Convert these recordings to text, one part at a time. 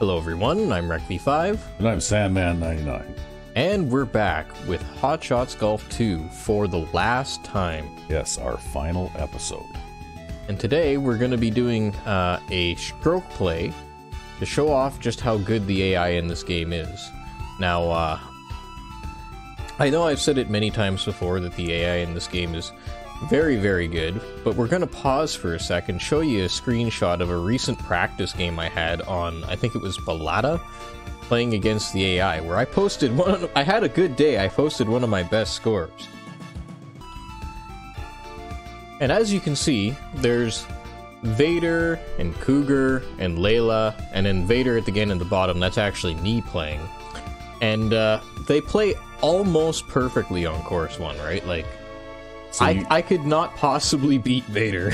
Hello everyone, I'm RecV5. And I'm Sandman99. And we're back with Hot Shots Golf 2 for the last time. Yes, our final episode. And today we're going to be doing a stroke play to show off just how good the AI in this game is. Now, I know I've said it many times before that the AI in this game is very, very good, but we're going to pause for a second, show you a screenshot of a recent practice game I had on, I think it was Balada, playing against the AI, where I posted I had a good day, I posted one of my best scores. And as you can see, there's Vader, and Cougar, and Layla, and then Vader at the bottom, that's actually me playing. And they play almost perfectly on course 1, right? Like, so I could not possibly beat Vader.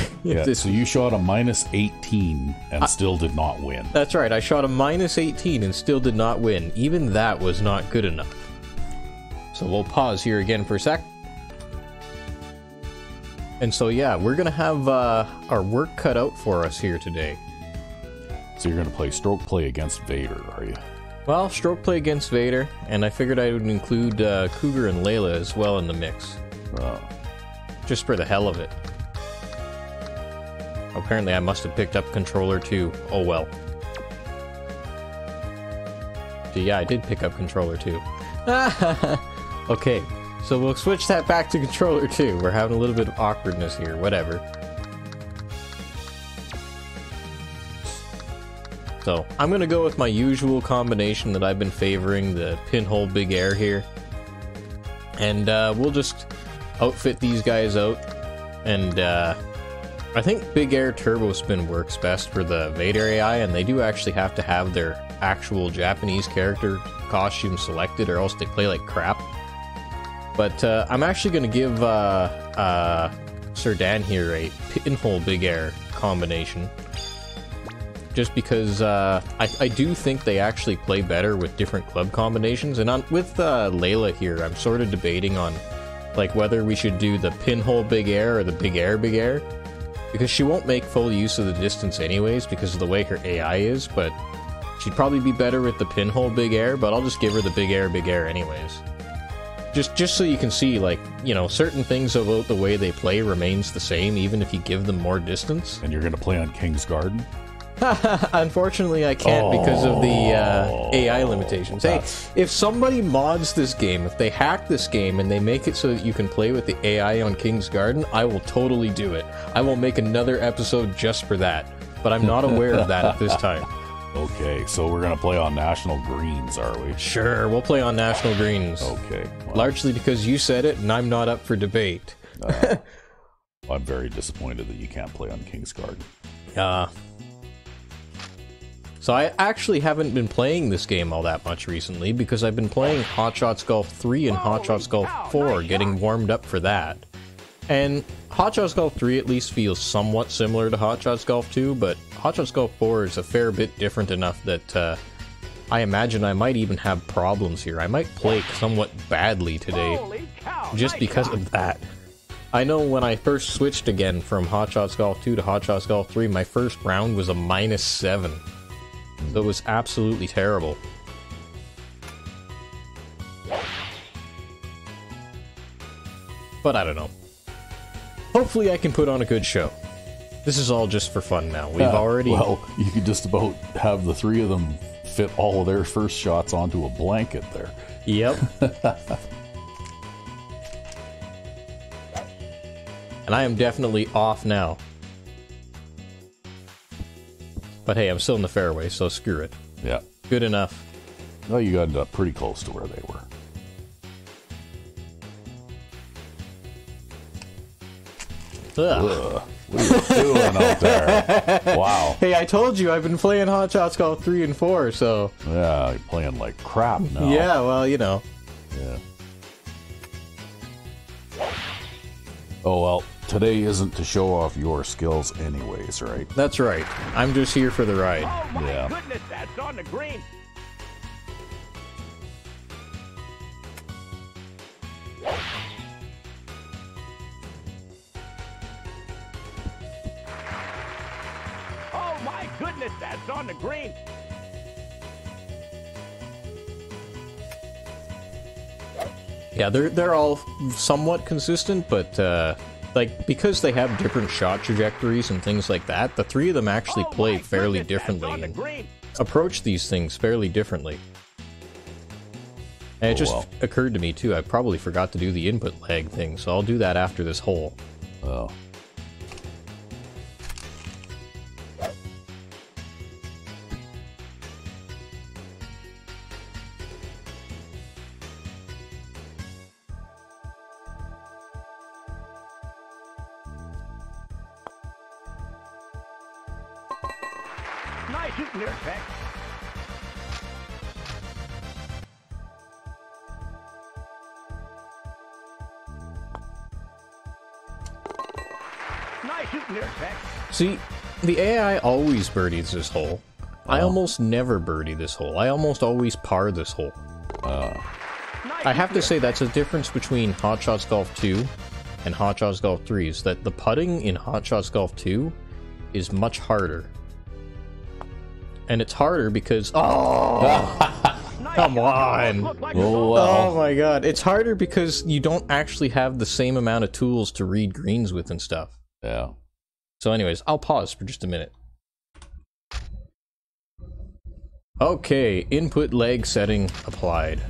So you shot a -18 and still did not win. That's right, I shot a -18 and still did not win. Even that was not good enough. So we'll pause here again for a sec. And so yeah, we're gonna have our work cut out for us here today. So you're gonna play stroke play against Vader, are you? Well, stroke play against Vader, and I figured I would include Cougar and Layla as well in the mix. Just for the hell of it. Apparently I must have picked up controller 2. Oh well. So yeah, I did pick up controller 2. Okay, so we'll switch that back to controller 2. We're having a little bit of awkwardness here, whatever. So, I'm gonna go with my usual combination that I've been favoring, the pinhole big air here. And we'll just outfit these guys out, and I think Big Air Turbo Spin works best for the Vader AI, and they do actually have to have their actual Japanese character costume selected, or else they play like crap. But I'm actually going to give Sir Dan here a Pinhole Big Air combination, just because I do think they actually play better with different club combinations. And with Layla here, I'm sort of debating on like whether we should do the pinhole big air or the big air, because she won't make full use of the distance anyways because of the way her AI is, but she'd probably be better with the pinhole big air, but I'll just give her the big air anyways. Just so you can see, like, you know, certain things about the way they play remains the same even if you give them more distance. And you're gonna play on King's Garden? Unfortunately, I can't because of the AI limitations. Hey, if somebody mods this game, if they hack this game and they make it so that you can play with the AI on King's Garden, I will totally do it. I will make another episode just for that, but I'm not aware of that at this time. Okay, so we're gonna play on National Greens, are we? Sure, we'll play on National Greens. Okay. Well, largely because you said it and I'm not up for debate. I'm very disappointed that you can't play on King's Garden. So I actually haven't been playing this game all that much recently because I've been playing Hot Shots Golf 3 and Hot Shots Golf 4, getting warmed up for that. And Hot Shots Golf 3 at least feels somewhat similar to Hot Shots Golf 2, but Hot Shots Golf 4 is a fair bit different enough that I imagine I might even have problems here. I might play somewhat badly today just because of that. I know when I first switched again from Hot Shots Golf 2 to Hot Shots Golf 3, my first round was a -7. So it was absolutely terrible. But I don't know. Hopefully I can put on a good show. This is all just for fun now. We've already... Well, you could just about have the three of them fit all of their first shots onto a blanket there. Yep. And I am definitely off now. But hey, I'm still in the fairway, so screw it. Yeah. Good enough. Well, you got pretty close to where they were. Ugh. What are you doing out there? Wow. Hey, I told you I've been playing Hot Shots Golf 3 and 4, so... Yeah, you're playing like crap now. Yeah, well, you know. Yeah. Oh, well, today isn't to show off your skills anyways, right? That's right. I'm just here for the ride. Oh my goodness, that's on the green. Oh my goodness, that's on the green. Yeah, they're all somewhat consistent, but like because they have different shot trajectories and things like that, the three of them actually play fairly differently and approach these things fairly differently. And it just occurred to me too, I probably forgot to do the input lag thing, so I'll do that after this hole. Oh. Nice shooting there, Peck. Nice shooting there, Peck. See, the AI always birdies this hole. I almost never birdie this hole. I almost always par this hole. I have to say that's a difference between Hot Shots Golf 2 and Hot Shots Golf 3 is that the putting in Hot Shots Golf 2 is much harder. And it's harder because... Oh! Come on! Oh, well. Oh my god. It's harder because you don't actually have the same amount of tools to read greens with and stuff. Yeah. So anyways, I'll pause for just a minute. Okay, input leg setting applied.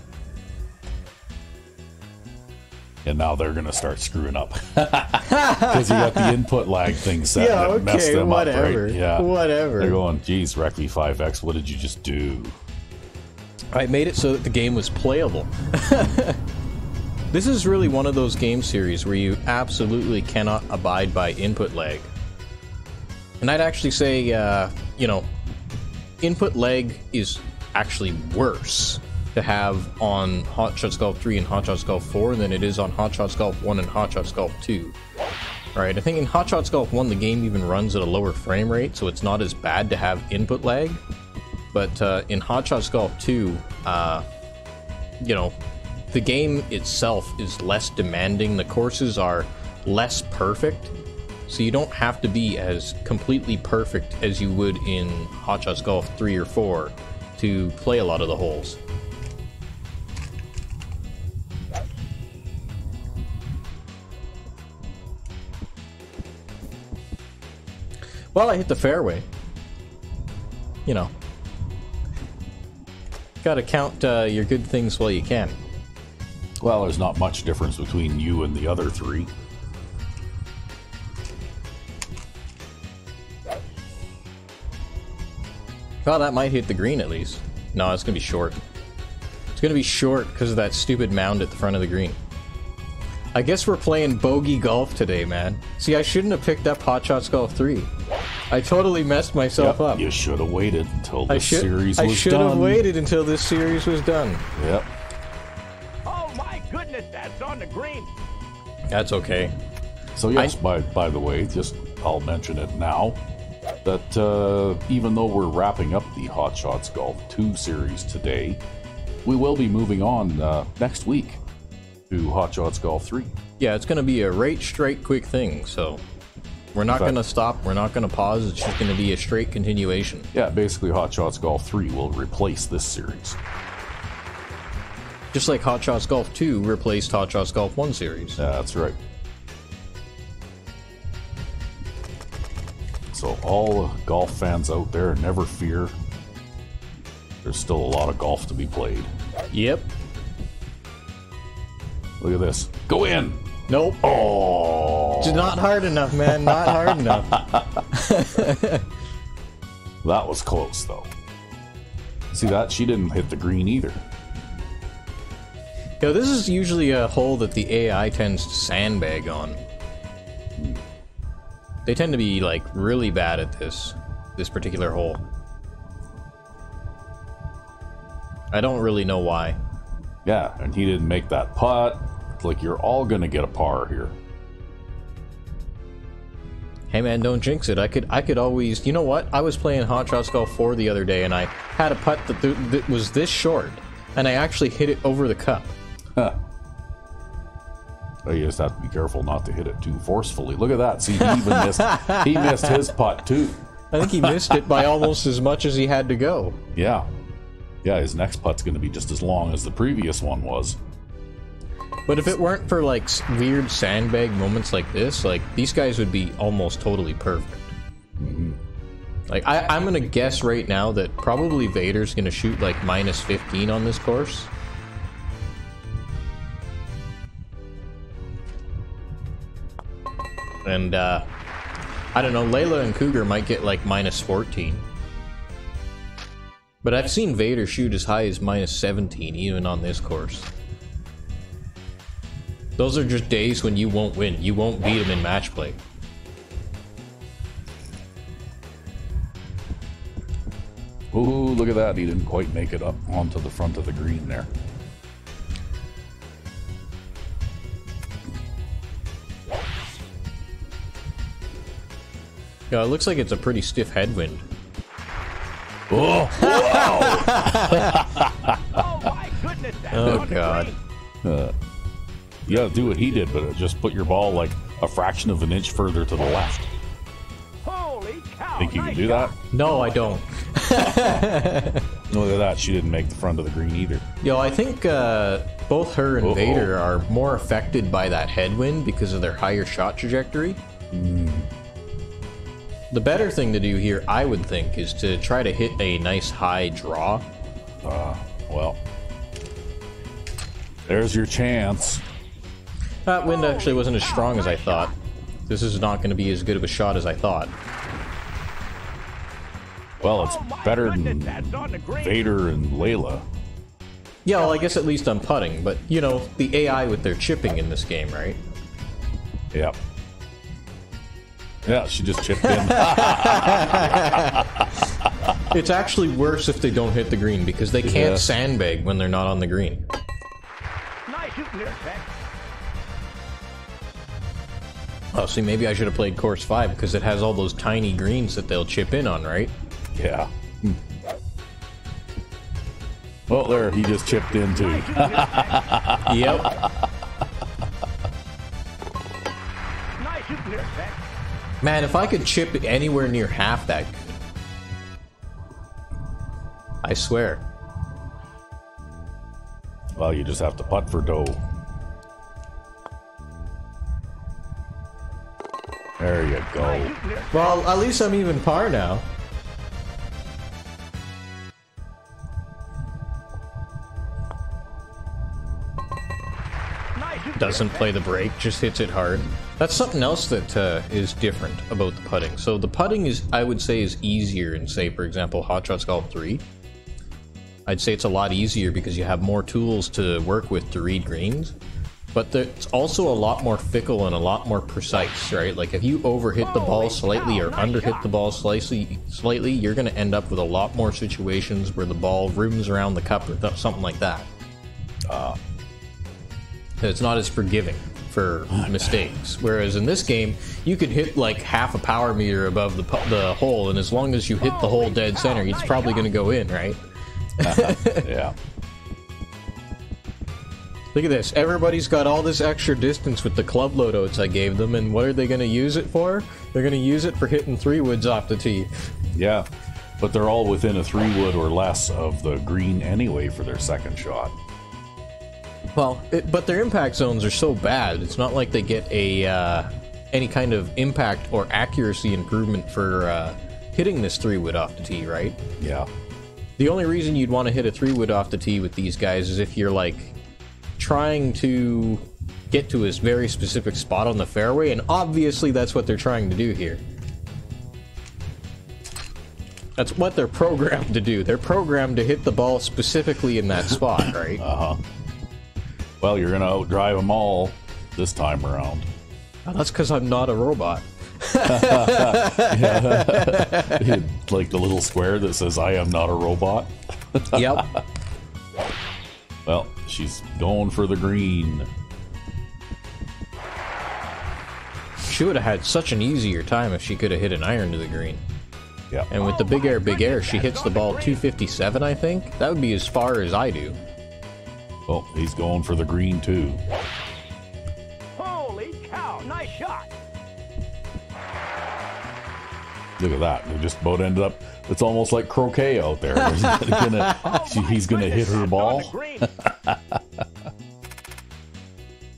And now they're gonna start screwing up because you got the input lag thing set. Yeah, and it messed okay, them whatever. Up, right? Yeah, whatever. They're going, geez, Reckley 5X, what did you just do? I made it so that the game was playable. This is really one of those game series where you absolutely cannot abide by input lag. And I'd actually say, you know, input lag is actually worse to have on Hot Shots Golf 3 and Hot Shots Golf 4 than it is on Hot Shots Golf 1 and Hot Shots Golf 2. Right, I think in Hot Shots Golf 1 the game even runs at a lower frame rate, so it's not as bad to have input lag. But in Hot Shots Golf 2, you know, the game itself is less demanding, the courses are less perfect, so you don't have to be as completely perfect as you would in Hot Shots Golf 3 or 4 to play a lot of the holes. Well, I hit the fairway. You know. Gotta count your good things while you can. Well, there's not much difference between you and the other three. Well, that might hit the green at least. No, it's gonna be short. It's gonna be short because of that stupid mound at the front of the green. I guess we're playing bogey golf today, man. See, I shouldn't have picked up Hot Shots Golf 3. I totally messed myself up. You should have waited until this series was done. I should have waited until this series was done. Yep. Oh my goodness, that's on the green. That's okay. So yes, by the way, just I'll mention it now, that even though we're wrapping up the Hot Shots Golf 2 series today, we will be moving on next week to Hot Shots Golf 3. Yeah, it's going to be a right straight quick thing, so we're not going to stop, we're not going to pause, it's just going to be a straight continuation. Yeah, basically Hot Shots Golf 3 will replace this series. Just like Hot Shots Golf 2 replaced Hot Shots Golf 1 series. That's right. So all golf fans out there, never fear. There's still a lot of golf to be played. Yep. Look at this. Go in! Nope. Oh! It's not hard enough, man. Not hard enough. That was close, though. See that? She didn't hit the green either. Yo, this is usually a hole that the AI tends to sandbag on. They tend to be, like, really bad at this particular hole. I don't really know why. Yeah, and he didn't make that putt. Like, you're all gonna get a par here. Hey man, don't jinx it. I could always... You know what? I was playing Hot Shots Golf 4 the other day, and I had a putt that was this short, and I actually hit it over the cup. Huh. Oh, you just have to be careful not to hit it too forcefully. Look at that. See, he even missed... He missed his putt, too. I think he missed it by almost as much as he had to go. Yeah. Yeah, his next putt's going to be just as long as the previous one was. But if it weren't for like weird sandbag moments like this, like these guys would be almost totally perfect. Like I'm gonna guess right now that probably Vader's gonna shoot like -15 on this course. And I don't know, Layla and Cougar might get like -14. But I've seen Vader shoot as high as -17 even on this course. Those are just days when you won't win. You won't beat him in match play. Ooh, look at that. He didn't quite make it up onto the front of the green there. Yeah, it looks like it's a pretty stiff headwind. Oh, Oh my goodness, that's Oh, on the God. green. you gotta do what he did, but just put your ball like a fraction of an inch further to the left. Holy cow. Think you can nice do that? shot. No, I don't. Look at that. She didn't make the front of the green either. Yo, I think both her and Uh-oh. Vader are more affected by that headwind because of their higher shot trajectory. The better thing to do here, I would think, is to try to hit a nice high draw. Well, there's your chance. That wind actually wasn't as strong as I thought. This is not going to be as good of a shot as I thought. Well, it's Oh my better goodness, than that's on the green. Vader and Layla. Yeah, well, I guess at least I'm putting, but, you know, the AI with their chipping in this game, right? Yep. Yeah, she just chipped in. It's actually worse if they don't hit the green, because they can't Yeah. sandbag when they're not on the green. Nice shooting there, Beck. Oh, see, maybe I should have played course 5, because it has all those tiny greens that they'll chip in on, right? Yeah. Oh, there, he just chipped in too. Nice shooting there, Beck. Yep. Nice shooting there, Beck. Man, if I could chip anywhere near half that good. I swear. Well, you just have to putt for dough. There you Nice go. shooting there. Well, at least I'm even par now. Nice shooting Doesn't there, play the brake, just hits it hard. That's something else that is different about the putting. So the putting is, I would say, is easier in, say, for example, Hot Shots Golf 3. I'd say it's a lot easier because you have more tools to work with to read greens. But it's also a lot more fickle and a lot more precise, right? Like if you overhit the ball slightly or underhit the ball slightly, you're going to end up with a lot more situations where the ball rims around the cup or something like that. It's not as forgiving for mistakes. Whereas in this game, you could hit like half a power meter above the hole, and as long as you hit the hole dead center, it's probably going to go in, right? Yeah. Look at this. Everybody's got all this extra distance with the club loadouts I gave them, and what are they going to use it for? They're going to use it for hitting 3-woods off the tee. Yeah. But they're all within a 3-wood or less of the green anyway for their second shot. Well, but their impact zones are so bad. It's not like they get a any kind of impact or accuracy improvement for hitting this 3-wood off the tee, right? Yeah. The only reason you'd want to hit a 3-wood off the tee with these guys is if you're like trying to get to a very specific spot on the fairway, and obviously that's what they're trying to do here. That's what they're programmed to do. They're programmed to hit the ball specifically in that spot, right? Well, you're going to outdrive them all this time around. Well, that's because I'm not a robot. Like the little square that says, I am not a robot. Yep. Well, she's going for the green. She would have had such an easier time if she could have hit an iron to the green. Yeah. And with the big air, she hits the ball 257, I think. That would be as far as I do. Oh, he's going for the green too. Holy cow, nice shot. Look at that. They just both ended up. It's almost like croquet out there. He's gonna hit her That's on ball. the green.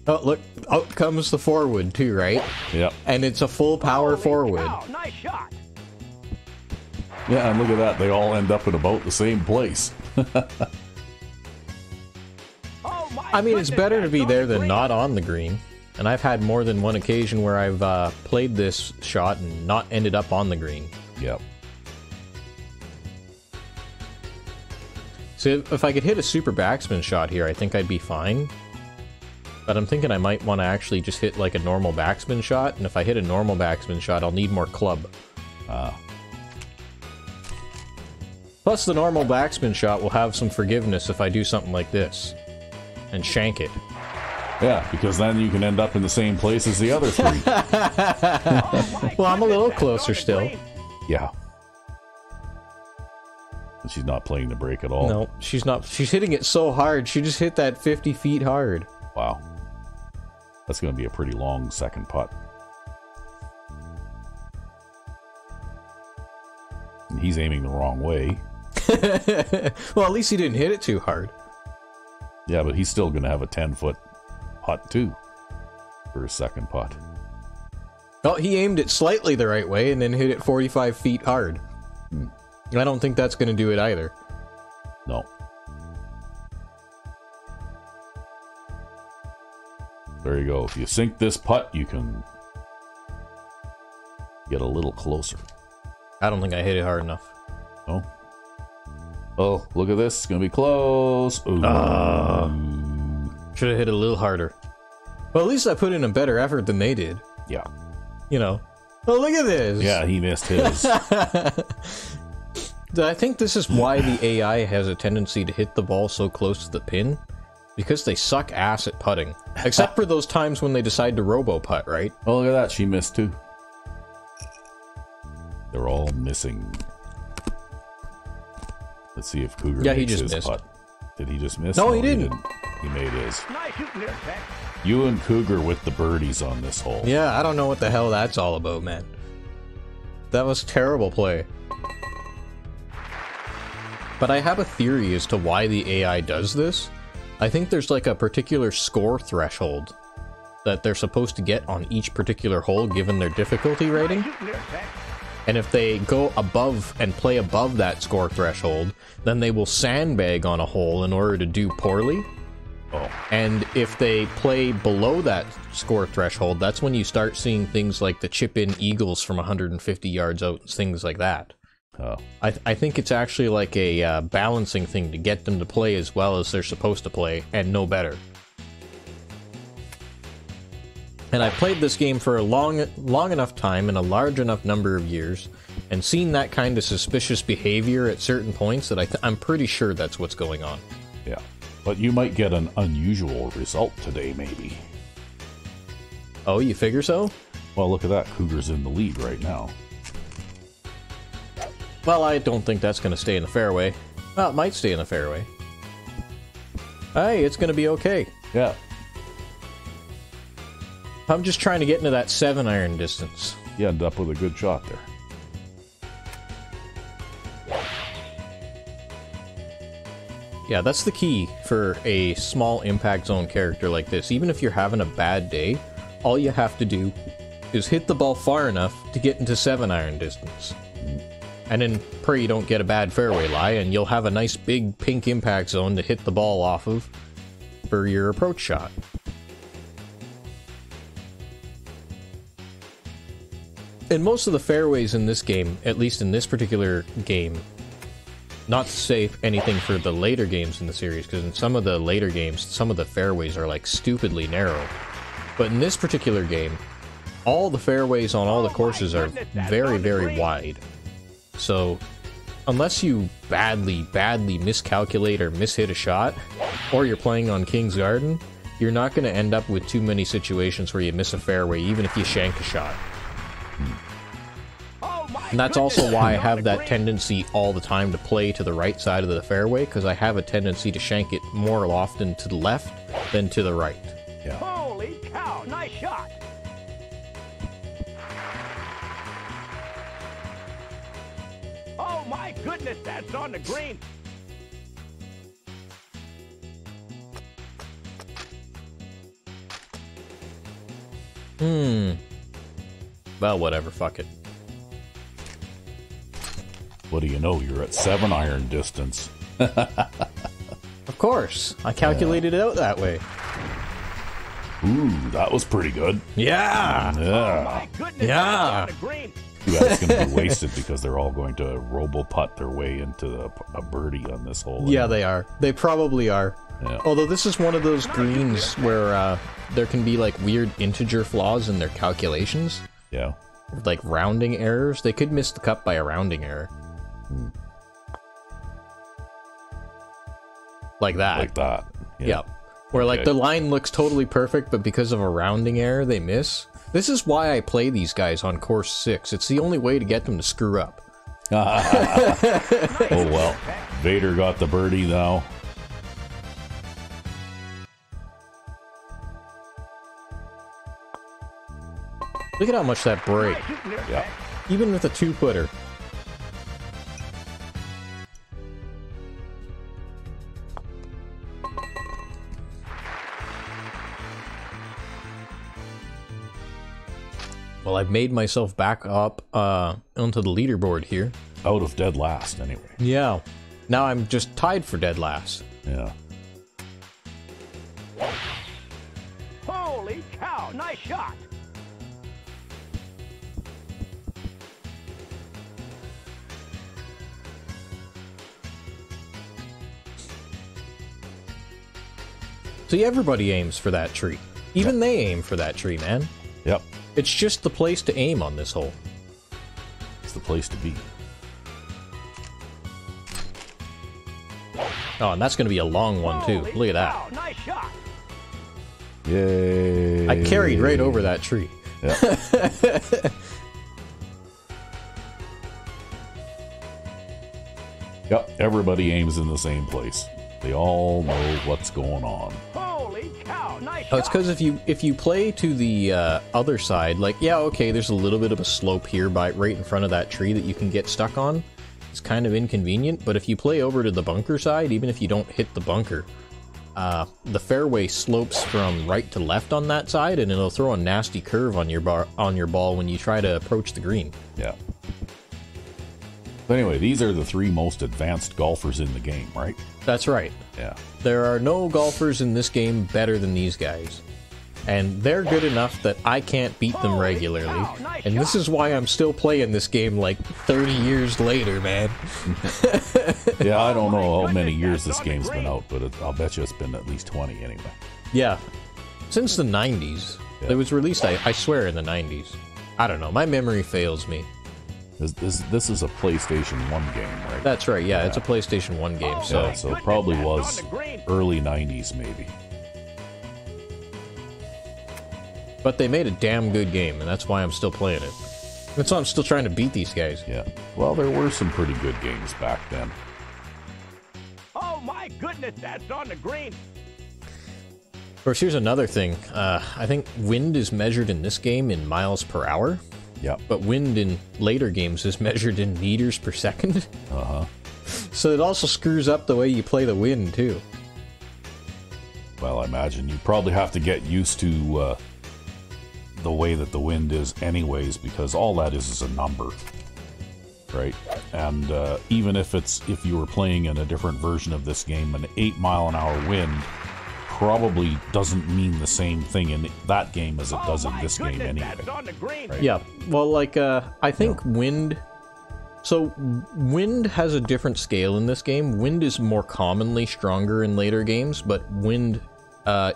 Oh, look, out comes the forward too, right? Yep. And it's a full power Holy forward. cow, nice shot. Yeah, and look at that. They all end up in about the same place. Oh my I mean, it's goodness, better to that's be on there the than green. not on the green. And I've had more than one occasion where I've played this shot and not ended up on the green. Yep. So if I could hit a super backspin shot here, I think I'd be fine. But I'm thinking I might want to actually just hit like a normal backspin shot, and if I hit a normal backspin shot, I'll need more club. Plus the normal backspin shot will have some forgiveness if I do something like this. And shank it. Yeah, because then you can end up in the same place as the other three. Oh, my Well, I'm a little goodness, that's closer on the still. green. Yeah. And she's not playing the break at all. No, she's not. She's hitting it so hard. She just hit that 50 feet hard. Wow. That's going to be a pretty long second putt. And he's aiming the wrong way. Well, at least he didn't hit it too hard. Yeah, but he's still going to have a 10-foot putt, too, for his second putt. Oh, he aimed it slightly the right way and then hit it 45 feet hard. I don't think that's going to do it either. No. There you go. If you sink this putt, you can get a little closer. I don't think I hit it hard enough. Oh. Oh, look at this. It's going to be close. Ooh. Should have hit it a little harder. Well, at least I put in a better effort than they did. Yeah. You know. Oh, look at this! Yeah, he missed his. I think this is why the AI has a tendency to hit the ball so close to the pin. Because they suck ass at putting. Except for those times when they decide to robo-putt, right? Oh, look at that. She missed, too. They're all missing. Let's see if Cougar Yeah, he makes just his missed. putt. Did he just miss? No, he didn't. He made his. Nice shooting there, Tex. You and Cougar with the birdies on this hole. Yeah, I don't know what the hell that's all about, man. That was terrible play. But I have a theory as to why the AI does this. I think there's like a particular score threshold that they're supposed to get on each particular hole given their difficulty rating. Nice shooting there, Tex. And if they go above and play above that score threshold, then they will sandbag on a hole in order to do poorly. Oh. And if they play below that score threshold, that's when you start seeing things like the chip-in eagles from 150 yards out, and things like that. Oh. I think it's actually like a balancing thing to get them to play as well as they're supposed to play, and no better. And I played this game for a long enough time and a large enough number of years, and seen that kind of suspicious behavior at certain points that I'm pretty sure that's what's going on. Yeah. But you might get an unusual result today, maybe. Oh, you figure so? Well, look at that. Cougar's in the lead right now. Well, I don't think that's going to stay in the fairway. Well, it might stay in the fairway. Hey, it's going to be okay. Yeah. I'm just trying to get into that 7-iron distance. You end up with a good shot there. Yeah, that's the key for a small impact zone character like this. Even if you're having a bad day, all you have to do is hit the ball far enough to get into 7-iron distance. And then pray you don't get a bad fairway lie, and you'll have a nice big pink impact zone to hit the ball off of for your approach shot. And most of the fairways in this game, at least in this particular game, not to say anything for the later games in the series, because in some of the later games, some of the fairways are like stupidly narrow. But in this particular game, all the fairways on all the courses are very, very wide. So, unless you badly miscalculate or mishit a shot, or you're playing on King's Garden, you're not going to end up with too many situations where you miss a fairway, even if you shank a shot. And that's also why I have that tendency all the time to play to the right side of the fairway, because I have a tendency to shank it more often to the left than to the right. Yeah. Holy cow, nice shot. Oh my goodness, that's on the green. Well, whatever, fuck it. What do you know? You're at 7 iron distance. Of course, I calculated it out that way. Ooh, that was pretty good. Yeah! Yeah. My goodness, Yeah. that's on the green. Too bad it's going to be wasted because they're all going to robo-putt their way into a birdie on this hole. Yeah, they are. They probably are. Yeah. Although this is one of those greens where there can be like weird integer flaws in their calculations. Yeah. Like rounding errors. They could miss the cut by a rounding error. Like that. Like that. Yeah. Where like Okay. the line looks totally perfect, but because of a rounding error, they miss. This is why I play these guys on course 6. It's the only way to get them to screw up. Oh, well. Vader got the birdie now. Look at how much that break, Nice shooting there, Yeah. Beck. even with a 2-footer. Well, I've made myself back up onto the leaderboard here. Out of dead last, anyway. Yeah. Now I'm just tied for dead last. Yeah. Holy cow, nice shot. See, everybody aims for that tree. Even they aim for that tree, man. Yep. It's just the place to aim on this hole. It's the place to be. Oh, and that's going to be a long one, too. Holy Look at that. cow, nice shot. Yay. I carried right over that tree. Yeah. Yep. Everybody aims in the same place. They all know what's going on. Holy cow, nice Oh, it's shot. because if you play to the other side, like, yeah, okay, there's a little bit of a slope here right in front of that tree that you can get stuck on. It's kind of inconvenient, but if you play over to the bunker side, even if you don't hit the bunker, the fairway slopes from right to left on that side, and it'll throw a nasty curve on your ball when you try to approach the green. Yeah. But anyway, these are the 3 most advanced golfers in the game, right? That's right. Yeah. There are no golfers in this game better than these guys. And they're good enough that I can't beat them Holy regularly. cow, nice And this shot. is why I'm still playing this game like 30 years later, man. Yeah, I don't know how goodness, many years that's this on the game's been green. out, but I'll bet you it's been at least 20 anyway. Yeah. Since the 90s. Yeah. It was released, I swear, in the 90s. I don't know. My memory fails me. This is a PlayStation 1 game, right? That's right. Yeah, it's a PlayStation 1 game. So Yeah, so it probably Goodness, was that's on the green. early 90s, maybe. But they made a damn good game, and that's why I'm still playing it. That's why I'm still trying to beat these guys. Yeah. Well, there were some pretty good games back then. Oh my goodness, that's on the green. Of course, here's another thing. I think wind is measured in this game in miles per hour, Yep. but wind in later games is measured in meters per second. Uh-huh. So it also screws up the way you play the wind, too. Well, I imagine you probably have to get used to the way that the wind is anyways, because all that is a number, right? And even if you were playing in a different version of this game, an 8-mile-an-hour wind probably doesn't mean the same thing in that game as it does in my this game goodness, anyway. That's on the green. Yeah, well, like, I think wind... So, wind has a different scale in this game. Wind is more commonly stronger in later games, but wind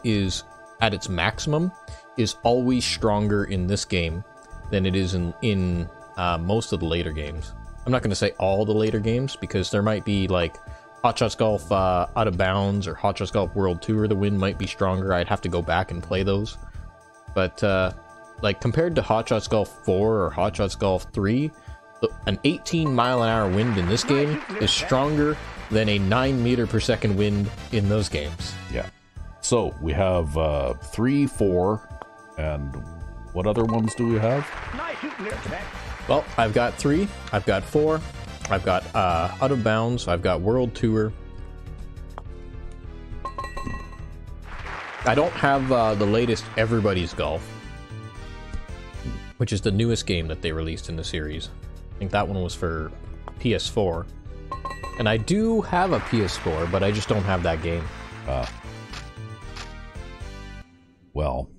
is, at its maximum, is always stronger in this game than it is in most of the later games. I'm not going to say all the later games, because there might be, like, Hot Shots Golf Out of Bounds or Hot Shots Golf World Tour, the wind might be stronger. I'd have to go back and play those. But, like, compared to Hot Shots Golf 4 or Hot Shots Golf 3, an 18-mile-an-hour wind in this game is stronger than a 9-meter-per-second wind in those games. Yeah. So, we have 3, 4, and what other ones do we have? Nice shooting there, Beck. Well, I've got 3, I've got 4, I've got Out of Bounds, I've got World Tour. I don't have the latest Everybody's Golf. which is the newest game that they released in the series. I think that one was for PS4. And I do have a PS4, but I just don't have that game. Well,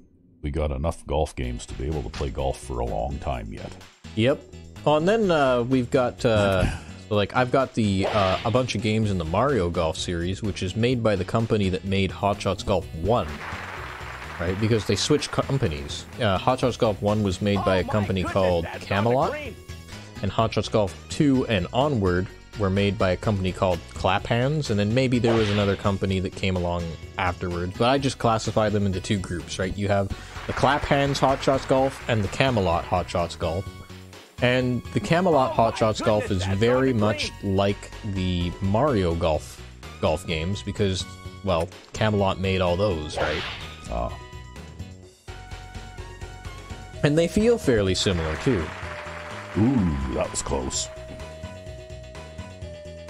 we got enough golf games to be able to play golf for a long time yet. Yep. Oh, and then we've got, so like, I've got the a bunch of games in the Mario Golf series, which is made by the company that made Hot Shots Golf 1. Right? Because they switched companies. Hot Shots Golf 1 was made by a company called Camelot, and Hot Shots Golf 2 and onward were made by a company called Clap Hands, and then maybe there was another company that came along afterwards, but I just classify them into two groups, right? You have the Clap Hands Hot Shots Golf and the Camelot Hot Shots Golf. And the Camelot Hot Shots Golf is very much like the Mario Golf games because, well, Camelot made all those, right? And they feel fairly similar, too. Ooh, that was close.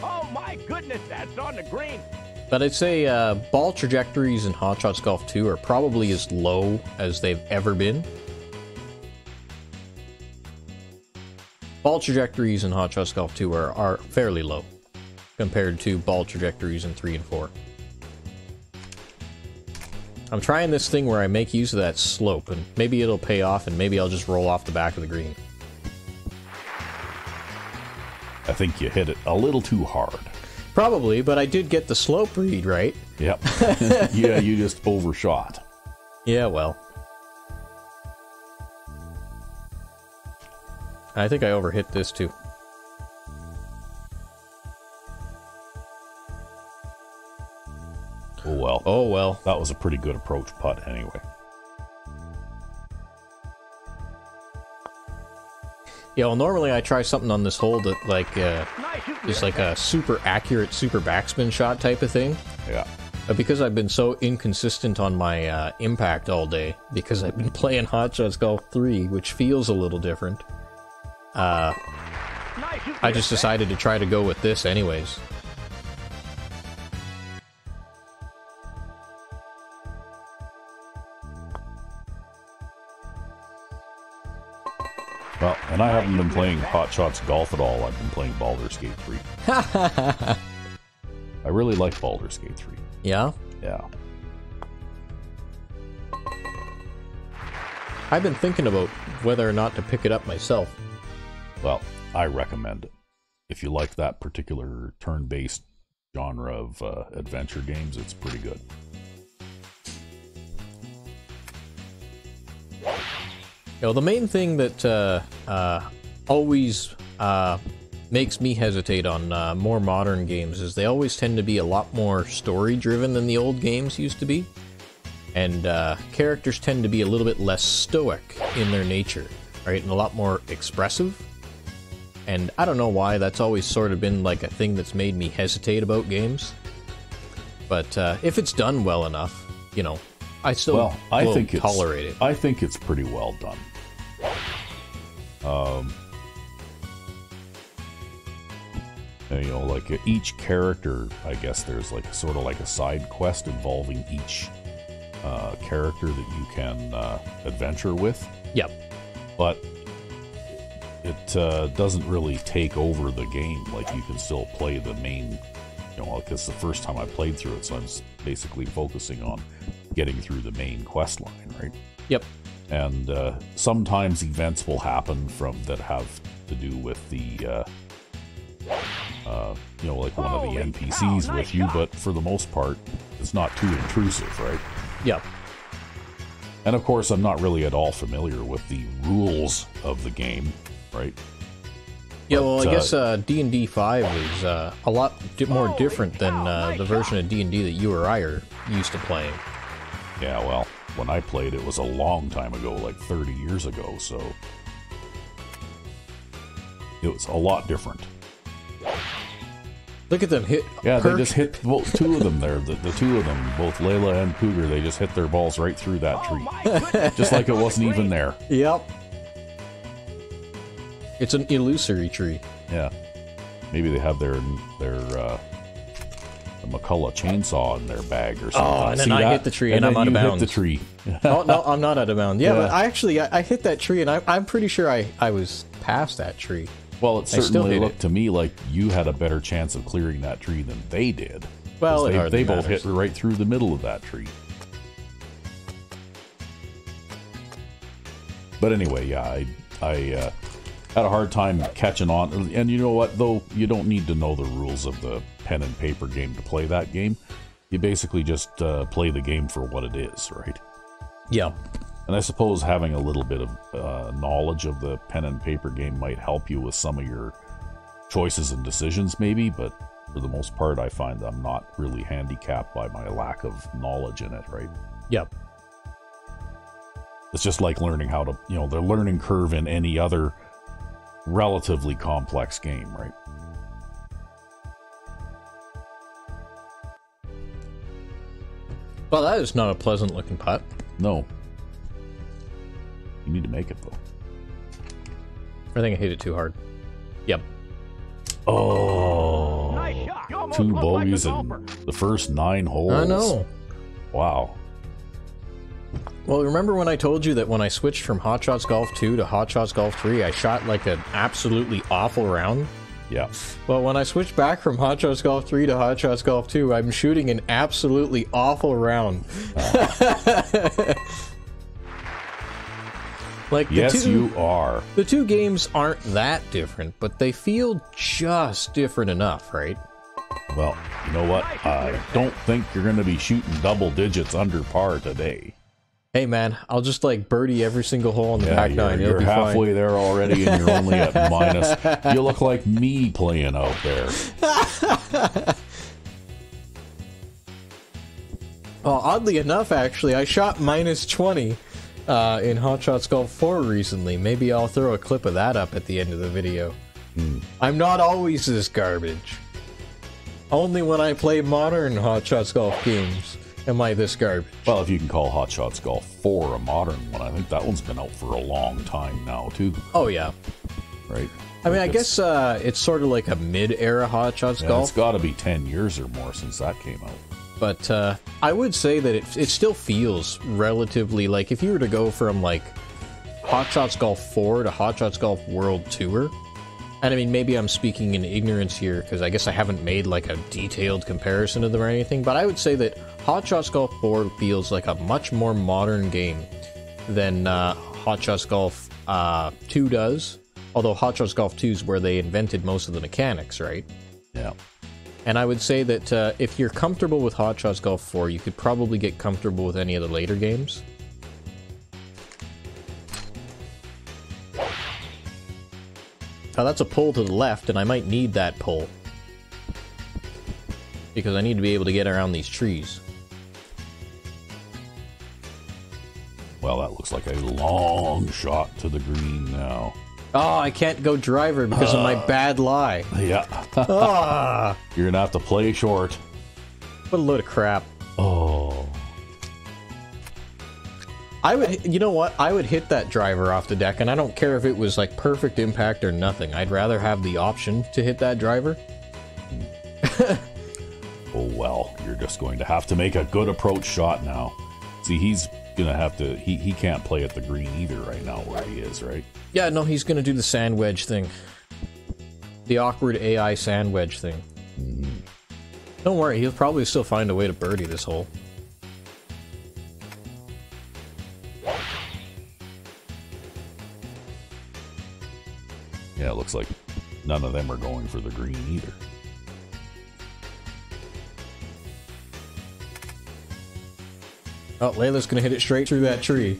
Oh my goodness, that's on the green. But I'd say ball trajectories in Hot Shots Golf 2 are probably as low as they've ever been. Ball trajectories in Hot Shots Golf 2 are fairly low compared to ball trajectories in 3 and 4. I'm trying this thing where I make use of that slope, and maybe it'll pay off, and maybe I'll just roll off the back of the green. I think you hit it a little too hard. Probably, but I did get the slope read right. Yep. Yeah, you just overshot. Yeah, well. I think I overhit this too. Oh well. Oh well. That was a pretty good approach putt anyway. Yeah, well, normally I try something on this hole that, like, is like a super accurate, super backspin shot type of thing. Yeah. But because I've been so inconsistent on my impact all day, because I've been playing Hot Shots Golf 3, which feels a little different, I just decided to try to go with this anyways. Well, and I haven't been playing Hot Shots Golf at all. I've been playing Baldur's Gate 3. I really like Baldur's Gate 3. Yeah? Yeah. I've been thinking about whether or not to pick it up myself. Well, I recommend it. If you like that particular turn-based genre of adventure games, it's pretty good. You know, the main thing that always makes me hesitate on more modern games is they always tend to be a lot more story-driven than the old games used to be. And characters tend to be a little bit less stoic in their nature, right? And a lot more expressive. And I don't know why, that's always sort of been like a thing that's made me hesitate about games. But if it's done well enough, you know, I still will tolerate it. I think it's pretty well done. You know, like each character, I guess there's like sort of like a side quest involving each character that you can adventure with. Yep. But it doesn't really take over the game. Like, you can still play the main, you know, like it's the first time I played through it, so I'm basically focusing on getting through the main quest line, right? Yep. And sometimes events will happen that have to do with the, you know, like one of the NPCs with you, but for the most part, it's not too intrusive, right? Yep. And of course, I'm not really at all familiar with the rules of the game, right? Yeah, well, I guess D&D 5 is a lot more different than the version of D&D that you or I are used to playing. Yeah, well, when I played, it was a long time ago, like 30 years ago, so it was a lot different. Look at them hit. Yeah, they just hit two of them there. The two of them, both Layla and Cougar, they just hit their balls right through that tree. Just like it wasn't even there. Yep. It's an illusory tree. Yeah. Maybe they have their a McCullough chainsaw in their bag or something. Oh, and then See I that? hit the tree and I'm then out of you bounds. hit the tree. Oh, no, I'm not out of bounds. Yeah, Yeah. but I hit that tree, and I'm pretty sure I was past that tree. Well, it still certainly hit looked it. to me like you had a better chance of clearing that tree than they did. Well, 'Cause it they hardly both matters. hit right through the middle of that tree. But anyway, yeah, I had a hard time catching on. And you know what, though? You don't need to know the rules of the pen and paper game to play that game. You basically just play the game for what it is, right? Yeah. And I suppose having a little bit of knowledge of the pen and paper game might help you with some of your choices and decisions, maybe, but for the most part, I find I'm not really handicapped by my lack of knowledge in it, right? Yep. It's just like learning how to, the learning curve in any other relatively complex game, right? Well, that is not a pleasant looking putt. No. You need to make it, though. I think I hit it too hard. Yep. Nice Oh, shot. You almost 2 look like a bogeys in golfer. the first 9 holes. I know. Wow. Well, remember when I told you that when I switched from Hot Shots Golf 2 to Hot Shots Golf 3, I shot like an absolutely awful round? Yeah. Well, when I switched back from Hot Shots Golf 3 to Hot Shots Golf 2, I'm shooting an absolutely awful round. Like Yes, you are. The two games aren't that different, but they feel just different enough, right? Well, you know what? I don't think you're going to be shooting double digits under par today. Hey man, I'll just like birdie every single hole on the back nine. It'll You're be halfway fine. there already, and you're only at minus. You look like me playing out there. Well, oddly enough, actually, I shot minus 20 in Hot Shots Golf 4 recently. Maybe I'll throw a clip of that up at the end of the video. I'm not always this garbage. Only when I play modern Hot Shots Golf games am I this garbage. Well, if you can call Hot Shots Golf 4 a modern one, I think that one's been out for a long time now, too. Oh, yeah. Right? I mean, I guess it's sort of like a mid-era Hot Shots Yeah, Golf. it's got to be 10 years or more since that came out. But I would say that it still feels relatively like if you were to go from like Hot Shots Golf 4 to Hot Shots Golf World Tour, and I mean maybe I'm speaking in ignorance here because I guess I haven't made like a detailed comparison of them or anything, but I would say that Hot Shots Golf 4 feels like a much more modern game than Hot Shots Golf 2 does, although Hot Shots Golf 2 is where they invented most of the mechanics, right? Yeah. And I would say that if you're comfortable with Hot Shots Golf 4, you could probably get comfortable with any of the later games. Now that's a pull to the left, and I might need that pull. Because I need to be able to get around these trees. Well, that looks like a long shot to the green now. Oh, I can't go driver because of my bad lie. Yeah. Ah, You're going to have to play short. what a load of crap. Oh. You know what? I would hit that driver off the deck, and I don't care if it was like perfect impact or nothing. I'd rather have the option to hit that driver. Oh, well, you're just going to have to make a good approach shot now. See, he's going to have to... He can't play at the green either right now where he is, right? Yeah, no, he's gonna do the sand wedge thing. The awkward AI sand wedge thing. Don't worry, he'll probably still find a way to birdie this hole. Yeah, it looks like none of them are going for the green either. Oh, Layla's gonna hit it straight through that tree.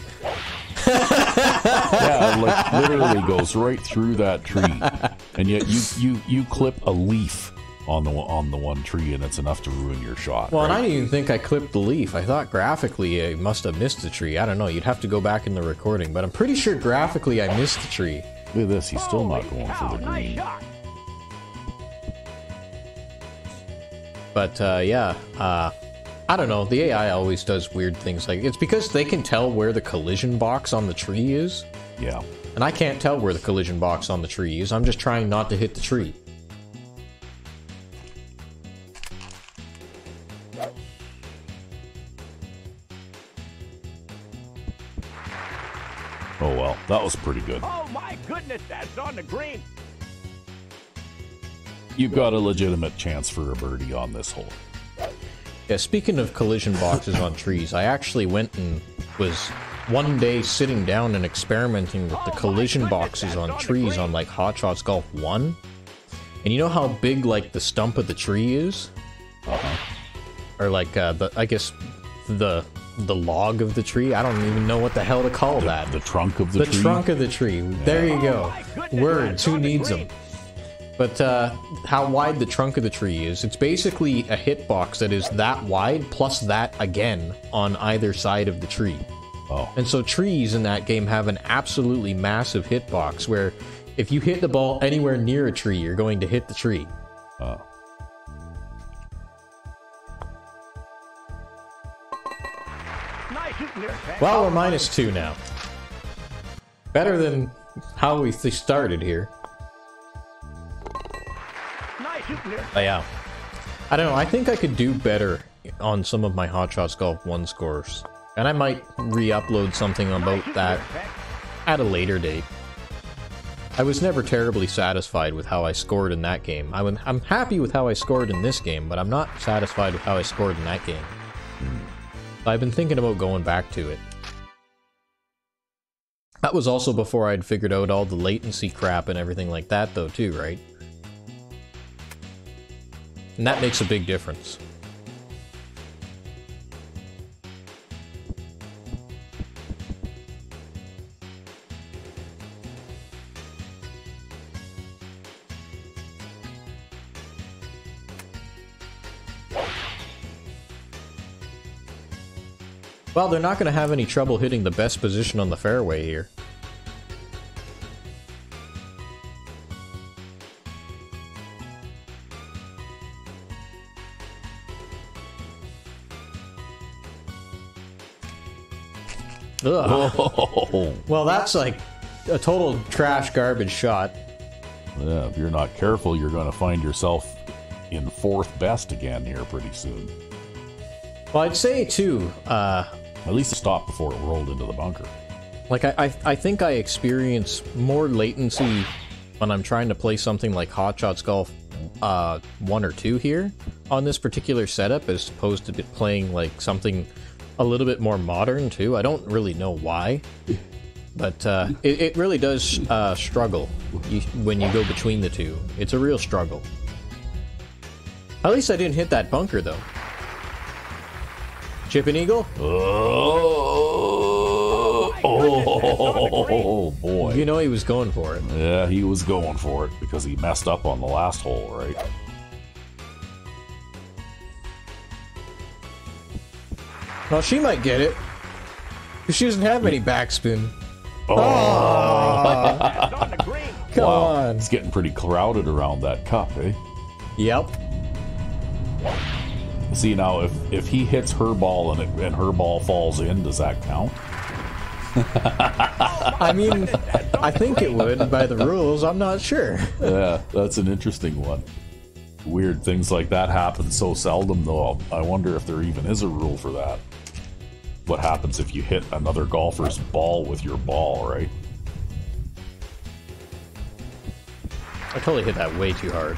Yeah, like literally goes right through that tree, and yet you clip a leaf on the one tree, and it's enough to ruin your shot. Well, right? and I didn't even think I clipped the leaf. I thought graphically I must have missed the tree. I don't know, you'd have to go back in the recording, but I'm pretty sure graphically I missed the tree. Look at this, he's still not going Cow, for the nice green. shot. But yeah, I don't know, the AI always does weird things. Like, it's because they can tell where the collision box on the tree is, Yeah. and I can't tell where the collision box on the tree is. I'm just trying not to hit the tree. Oh well, that was pretty good. Oh my goodness, that's on the green. You've got a legitimate chance for a birdie on this hole. Yeah, speaking of collision boxes on trees, I actually went and was one day sitting down and experimenting with the collision boxes on trees on like Hot Shots Golf 1. And you know how big like the stump of the tree is? Or like I guess the log of the tree? I don't even know what the hell to call that. The trunk of the tree? The trunk of the tree. There you go. Words, who needs them? But how wide the trunk of the tree is, it's basically a hitbox that is that wide plus that again on either side of the tree. Oh. And so trees in that game have an absolutely massive hitbox where if you hit the ball anywhere near a tree, you're going to hit the tree. Oh. Well, we're -2 now. Better than how we started here. Yeah. I don't know, I think I could do better on some of my Hot Shots Golf 1 scores. And I might re-upload something about that at a later date. I was never terribly satisfied with how I scored in that game. I'm happy with how I scored in this game, but I'm not satisfied with how I scored in that game. I've been thinking about going back to it. That was also before I'd figured out all the latency crap and everything like that though too, right? And that makes a big difference. Well, they're not going to have any trouble hitting the best position on the fairway here. Ugh. Oh. Well, that's like a total trash garbage shot. Yeah, if you're not careful, you're going to find yourself in 4th best again here pretty soon. Well, I'd say too, At least it stopped before it rolled into the bunker. like I think I experience more latency when I'm trying to play something like Hot Shots Golf 1 or 2 here on this particular setup as opposed to playing like something a little bit more modern too. I don't really know why, but it really does struggle when you go between the two. It's a real struggle. At least I didn't hit that bunker though. Chip and Eagle? Oh boy. You know he was going for it. Yeah, he was going for it because he messed up on the last hole, right? Well, she might get it. Because she doesn't have any backspin. Oh. Come Wow. on. It's getting pretty crowded around that cup, eh? Yep. See, now, if he hits her ball and her ball falls in, does that count? I mean, I think it would by the rules. I'm not sure. Yeah, that's an interesting one. Weird things like that happen so seldom, though. I wonder if there even is a rule for that. What happens if you hit another golfer's ball with your ball, right? I totally hit that way too hard.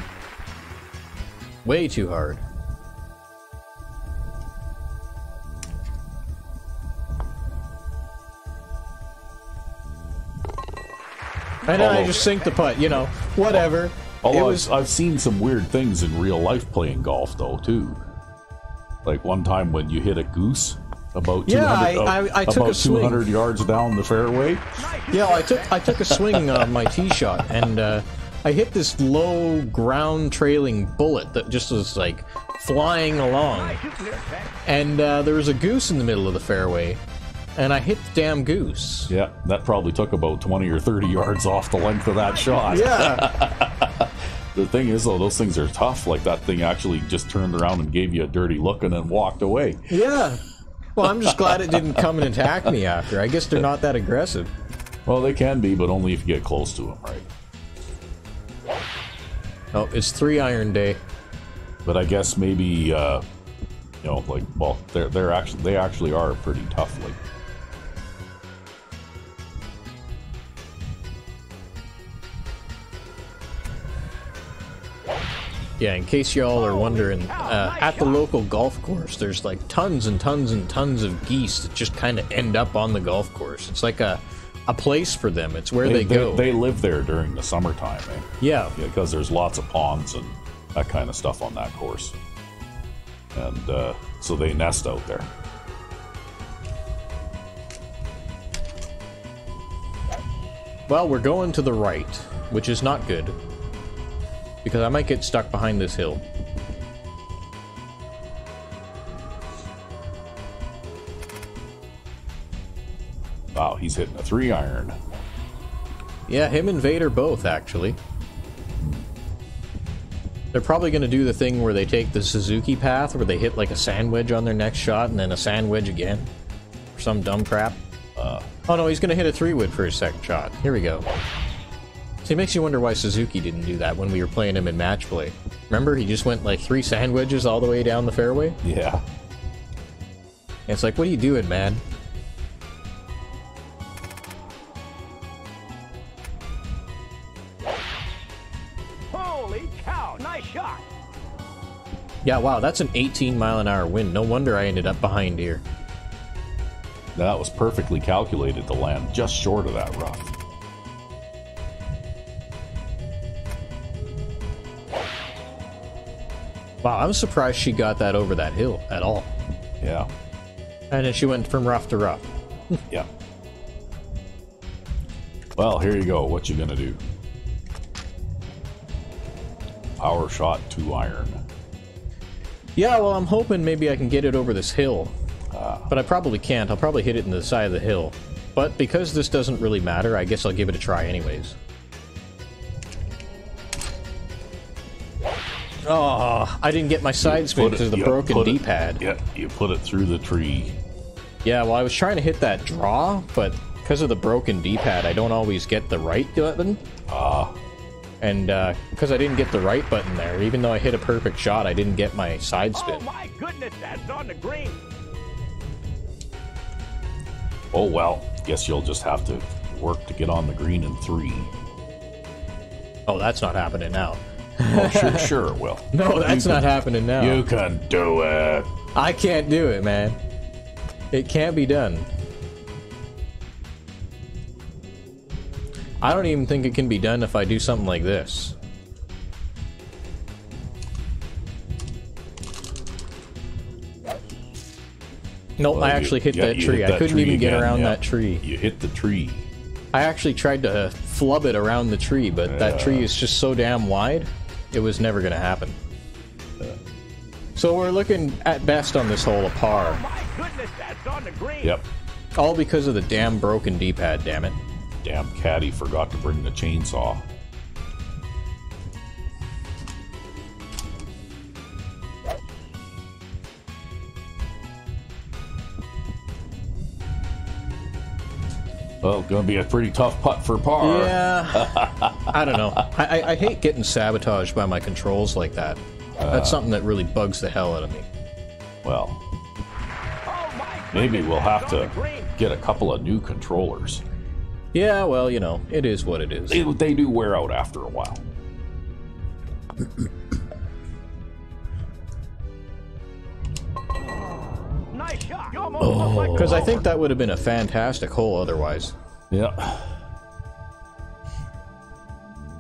Way too hard. And then I just sink the putt, you know, whatever. Although I've seen some weird things in real life playing golf, though, too. Like one time when you hit a goose about 200, I took about a swing. 200 yards down the fairway. Yeah, I took a swing on my tee shot, and I hit this low ground trailing bullet that just was like flying along. And there was a goose in the middle of the fairway. And I hit the damn goose. Yeah, that probably took about 20 or 30 yards off the length of that shot. Yeah. The thing is, though, those things are tough. Like, that thing actually just turned around and gave you a dirty look and then walked away. Yeah. Well, I'm just glad it didn't come and attack me after. I guess they're not that aggressive. Well, they can be, but only if you get close to them, right? Oh, it's 3-iron day. But I guess maybe You know, like, well, they actually are pretty tough. Like, Yeah, in case y'all are wondering, at the local golf course, there's like tons and tons and tons of geese that just kind of end up on the golf course. It's like a place for them. It's where they go. They live there during the summertime, eh? Yeah. Because there's lots of ponds and that kind of stuff on that course. And so they nest out there. Well, we're going to the right, which is not good. Because I might get stuck behind this hill. Wow, he's hitting a 3-iron. Yeah, him and Vader both, actually. They're probably going to do the thing where they take the Suzuki path, where they hit like a sand wedge on their next shot, and then a sand wedge again. Or some dumb crap. Oh no, he's going to hit a 3-wood for his second shot. Here we go. So it makes you wonder why Suzuki didn't do that when we were playing him in match play. Remember, he just went like 3 sand wedges all the way down the fairway? Yeah. And it's like, what are you doing, man? Holy cow, nice shot. Yeah, wow, that's an 18-mile-an-hour wind. No wonder I ended up behind here. That was perfectly calculated to land just short of that rough. Wow, I'm surprised she got that over that hill at all. Yeah. And then she went from rough to rough. Yeah. Well, here you go. What you gonna do? Power shot 2-iron. Yeah, well, I'm hoping maybe I can get it over this hill. But I probably can't. I'll probably hit it in the side of the hill. But because this doesn't really matter, I guess I'll give it a try anyways. Oh, I didn't get my side spin because of the broken D-pad. Yeah, you put it through the tree. Yeah, well, I was trying to hit that draw, but because of the broken D-pad, I don't always get the right button. And because I didn't get the right button there, even though I hit a perfect shot, I didn't get my side spin. Oh my goodness, that's on the green. Oh well, guess you'll just have to work to get on the green in 3. Oh, that's not happening now. Oh, sure it will. No, that's not happening now. You can do it. I can't do it, man. It can't be done. I don't even think it can be done if I do something like this. Nope, Well, I actually hit that tree. I couldn't even get around that tree. You hit the tree. I actually tried to flub it around the tree, but that tree is just so damn wide, it was never going to happen. So we're looking at best on this hole a par. Oh my goodness, that's on the green. Yep. All because of the damn broken D-pad, damn it. Damn caddy forgot to bring the chainsaw. Well, gonna be a pretty tough putt for par. Yeah. I don't know. I hate getting sabotaged by my controls like that. That's something that really bugs the hell out of me. Well, Oh my goodness, maybe we'll have that's on to the green. get a couple of new controllers. Yeah, well, you know, it is what it is. They do wear out after a while. Nice shot. You almost look like Because I a think that would have been a fantastic hole otherwise. Yeah.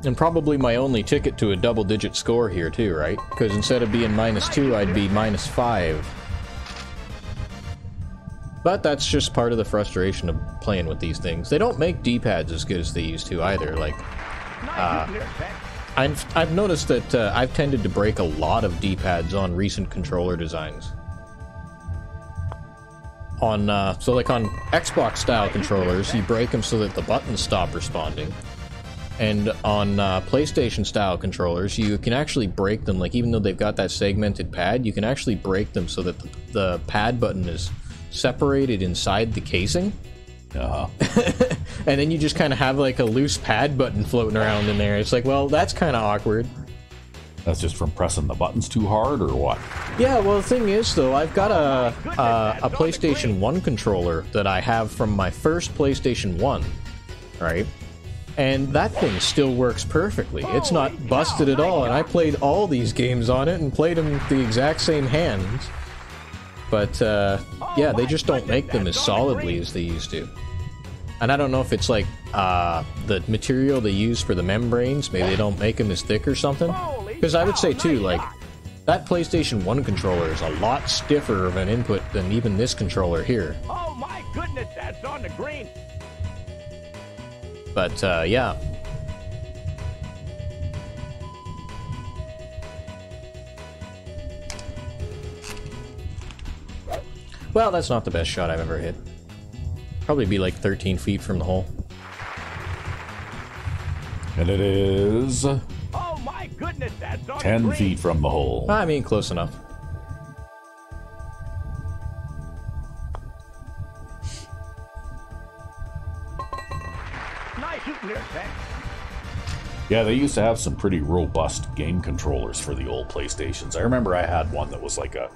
And probably my only ticket to a double-digit score here too, right? Because instead of being -2, I'd be -5. But that's just part of the frustration of playing with these things. They don't make D-pads as good as they used to either. Like, nice there, Pat. I've noticed that I've tended to break a lot of D-pads on recent controller designs. On so like on Xbox style controllers, you break them so that the buttons stop responding. And on PlayStation style controllers, you can actually break them, like even though they've got that segmented pad, you can actually break them so that the pad button is separated inside the casing. And then you just kind of have like a loose pad button floating around in there. It's like, well, that's kind of awkward. That's just from pressing the buttons too hard, or what? Yeah, well, the thing is, though, I've got a PlayStation 1 controller that I have from my first PlayStation 1, right? And that thing still works perfectly. It's not busted at all, and I played all these games on it and played them with the exact same hands. But, yeah, they just don't make them as solidly as they used to. And I don't know if it's like, the material they use for the membranes, maybe they don't make them as thick or something. Because I would say, too, like, that PlayStation 1 controller is a lot stiffer of an input than even this controller here. Oh my goodness, that's on the green. But, yeah. Well, that's not the best shot I've ever hit. Probably be like 13 feet from the hole. And it is Oh my goodness, that's on 10 the green. feet from the hole. I mean, close enough. Nice shooting there, Tex. Yeah, they used to have some pretty robust game controllers for the old PlayStations. I remember I had one that was like a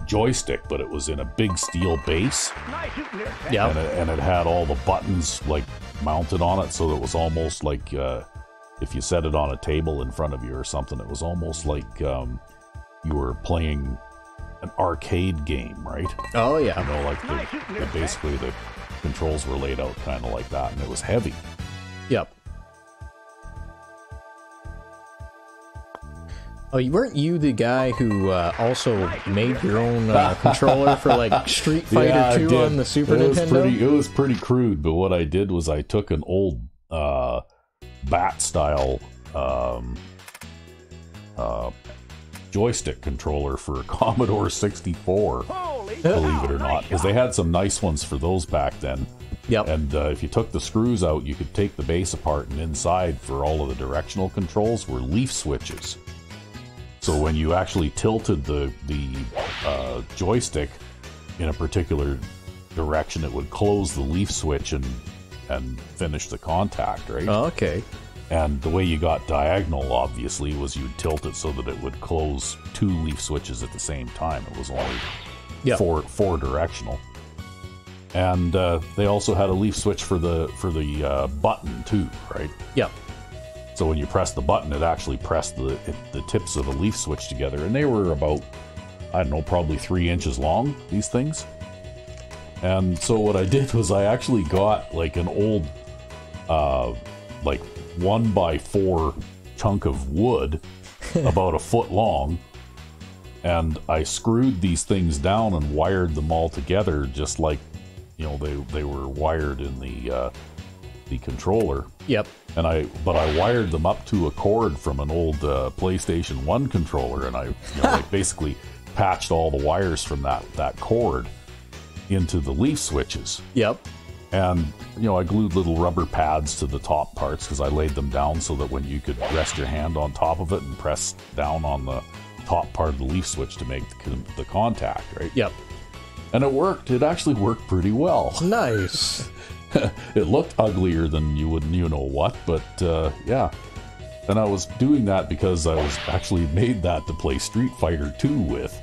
joystick, but it was in a big steel base. Nice shooting there, Tex. Yeah. And it had all the buttons like mounted on it, so that it was almost like if you set it on a table in front of you or something, it was almost like you were playing an arcade game, right? Oh, yeah. You know, like basically the controls were laid out kind of like that, and it was heavy. Yep. Oh, weren't you the guy who also made your own controller for like Street Fighter Yeah, I 2 did. on the Super It was Nintendo? It was pretty crude, but what I did was I took an old bat style joystick controller for a Commodore 64. Holy Believe it or not, because they had some nice ones for those back then. Yep. And if you took the screws out, you could take the base apart, and inside for all of the directional controls were leaf switches. So when you actually tilted the joystick in a particular direction, it would close the leaf switch and finish the contact, right? Oh, okay. And the way you got diagonal, obviously, was you'd tilt it so that it would close two leaf switches at the same time. It was only Yep. four directional. And they also had a leaf switch for the button too, right? Yep. So when you press the button, it actually pressed the tips of the leaf switch together, and they were about, I don't know, probably 3 inches long, these things. And so what I did was I actually got like an old, like 1x4 chunk of wood, about a foot long, and I screwed these things down and wired them all together, just like, you know, they were wired in the controller. Yep. But I wired them up to a cord from an old PlayStation 1 controller, and I like basically patched all the wires from that cord into the leaf switches. Yep. And I glued little rubber pads to the top parts because I laid them down so that when you could rest your hand on top of it and press down on the top part of the leaf switch to make the contact, right? Yep. And it worked. It actually worked pretty well. Nice. It looked uglier than you would, what, but yeah. And I was doing that because I was actually made that to play Street Fighter 2 with.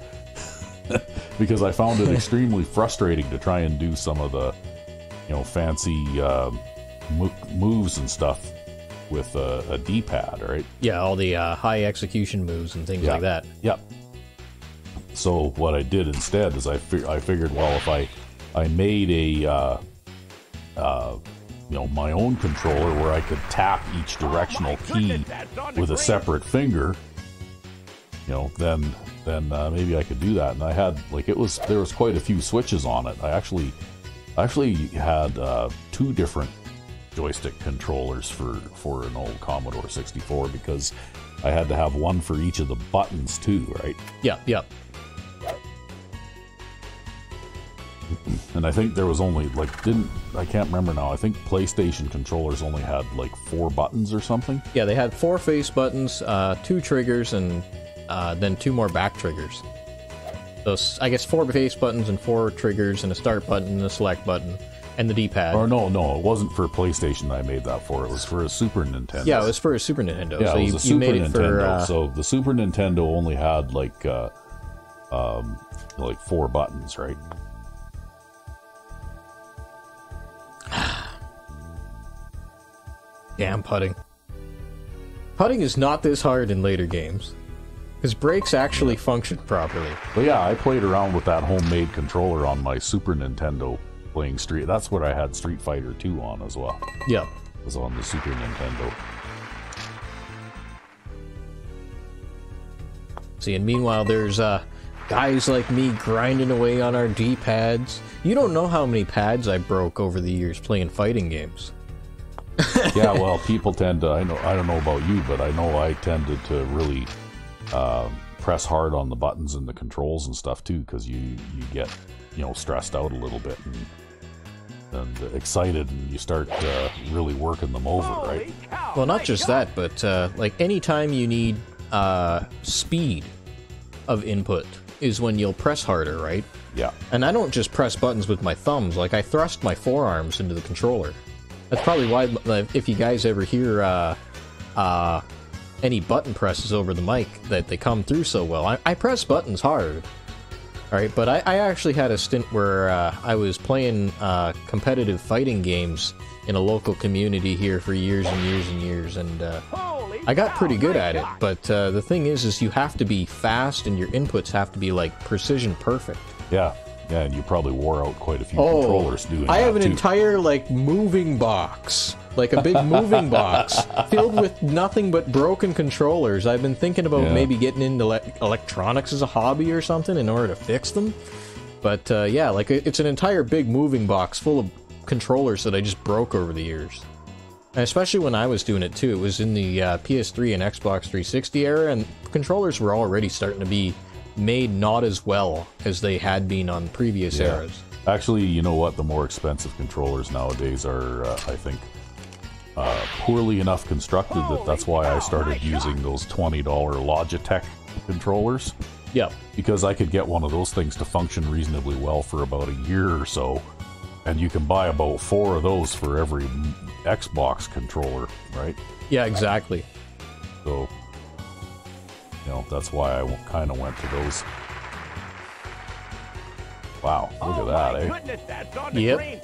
Because I found it extremely frustrating to try and do some of the, fancy moves and stuff with a D-pad, right? Yeah, all the high execution moves and things like that. Yep. So what I did instead is I figured, well, if I made a my own controller where I could tap each directional key with a separate finger, then maybe I could do that. And I had there was quite a few switches on it. I actually had 2 different joystick controllers for an old Commodore 64 because I had to have one for each of the buttons too, right? Yep. Yep. And I think there was only I can't remember now. I think PlayStation controllers only had 4 buttons or something. Yeah, they had 4 face buttons, 2 triggers, and then 2 more back triggers. So I guess 4 face buttons and 4 triggers and a start button and a select button. and the D-pad. Or no, it wasn't for PlayStation I made that for. It was for a Super Nintendo. Yeah, it was for a Super Nintendo. Yeah, so it was a Super made it Nintendo. for, So the Super Nintendo only had like 4 buttons, right? Damn putting. Putting is not this hard in later games. Because brakes actually function properly. But yeah, I played around with that homemade controller on my Super Nintendo playing Street. That's what I had Street Fighter 2 on as well. Yep. It was on the Super Nintendo. See, and meanwhile, there's guys like me grinding away on our D-pads. You don't know how many pads I broke over the years playing fighting games. Yeah, well, people tend to, I don't know about you, but I know I tended to really press hard on the buttons and the controls and stuff too, because you get, stressed out a little bit and excited, and you start really working them over, right? Well, not just that, but like anytime you need speed of input is when you'll press harder, right? Yeah. And I don't just press buttons with my thumbs, like I thrust my forearms into the controller. That's probably why, if you guys ever hear any button presses over the mic, that they come through so well. I press buttons hard, alright, but I actually had a stint where I was playing competitive fighting games in a local community here for years and years and years, and I got pretty good at it, but the thing is you have to be fast and your inputs have to be, like, precision perfect. Yeah, and you probably wore out quite a few controllers doing that, I have an too. entire, like, moving box. Like a big moving box filled with nothing but broken controllers. I've been thinking about maybe getting into electronics as a hobby or something in order to fix them. But, yeah, like, it's an entire big moving box full of controllers that I just broke over the years. And especially when I was doing it, too. It was in the PS3 and Xbox 360 era, and controllers were already starting to be made not as well as they had been on previous eras. Actually, you know what? The more expensive controllers nowadays are, I think, poorly enough constructed that's why I started using those $20 Logitech controllers. Yep. Because I could get one of those things to function reasonably well for about a year or so, and you can buy about 4 of those for every Xbox controller, right? Yeah, exactly. So, that's why I kind of went to those. Wow, look at that, eh? Goodness, that's on the Yep. green.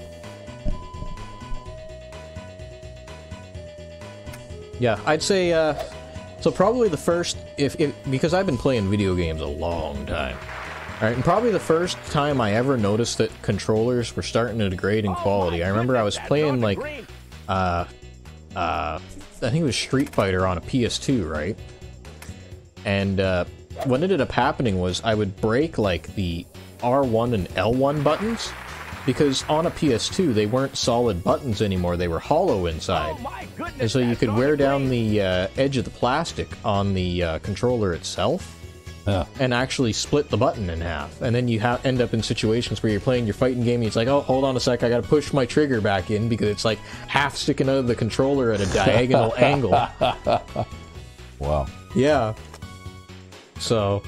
Yeah, I'd say, so probably the first, because I've been playing video games a long time. Alright, and probably the first time I ever noticed that controllers were starting to degrade in quality. I remember I was playing, like, I think it was Street Fighter on a PS2, right? And, what ended up happening was I would break, like, the R1 and L1 buttons, because on a PS2 they weren't solid buttons anymore, they were hollow inside. And so you could wear down the edge of the plastic on the controller itself, and actually split the button in half. And then you end up in situations where you're playing your fighting game and it's like, oh, hold on a sec, I gotta push my trigger back in because it's like half sticking out of the controller at a diagonal angle. Wow. Yeah. So,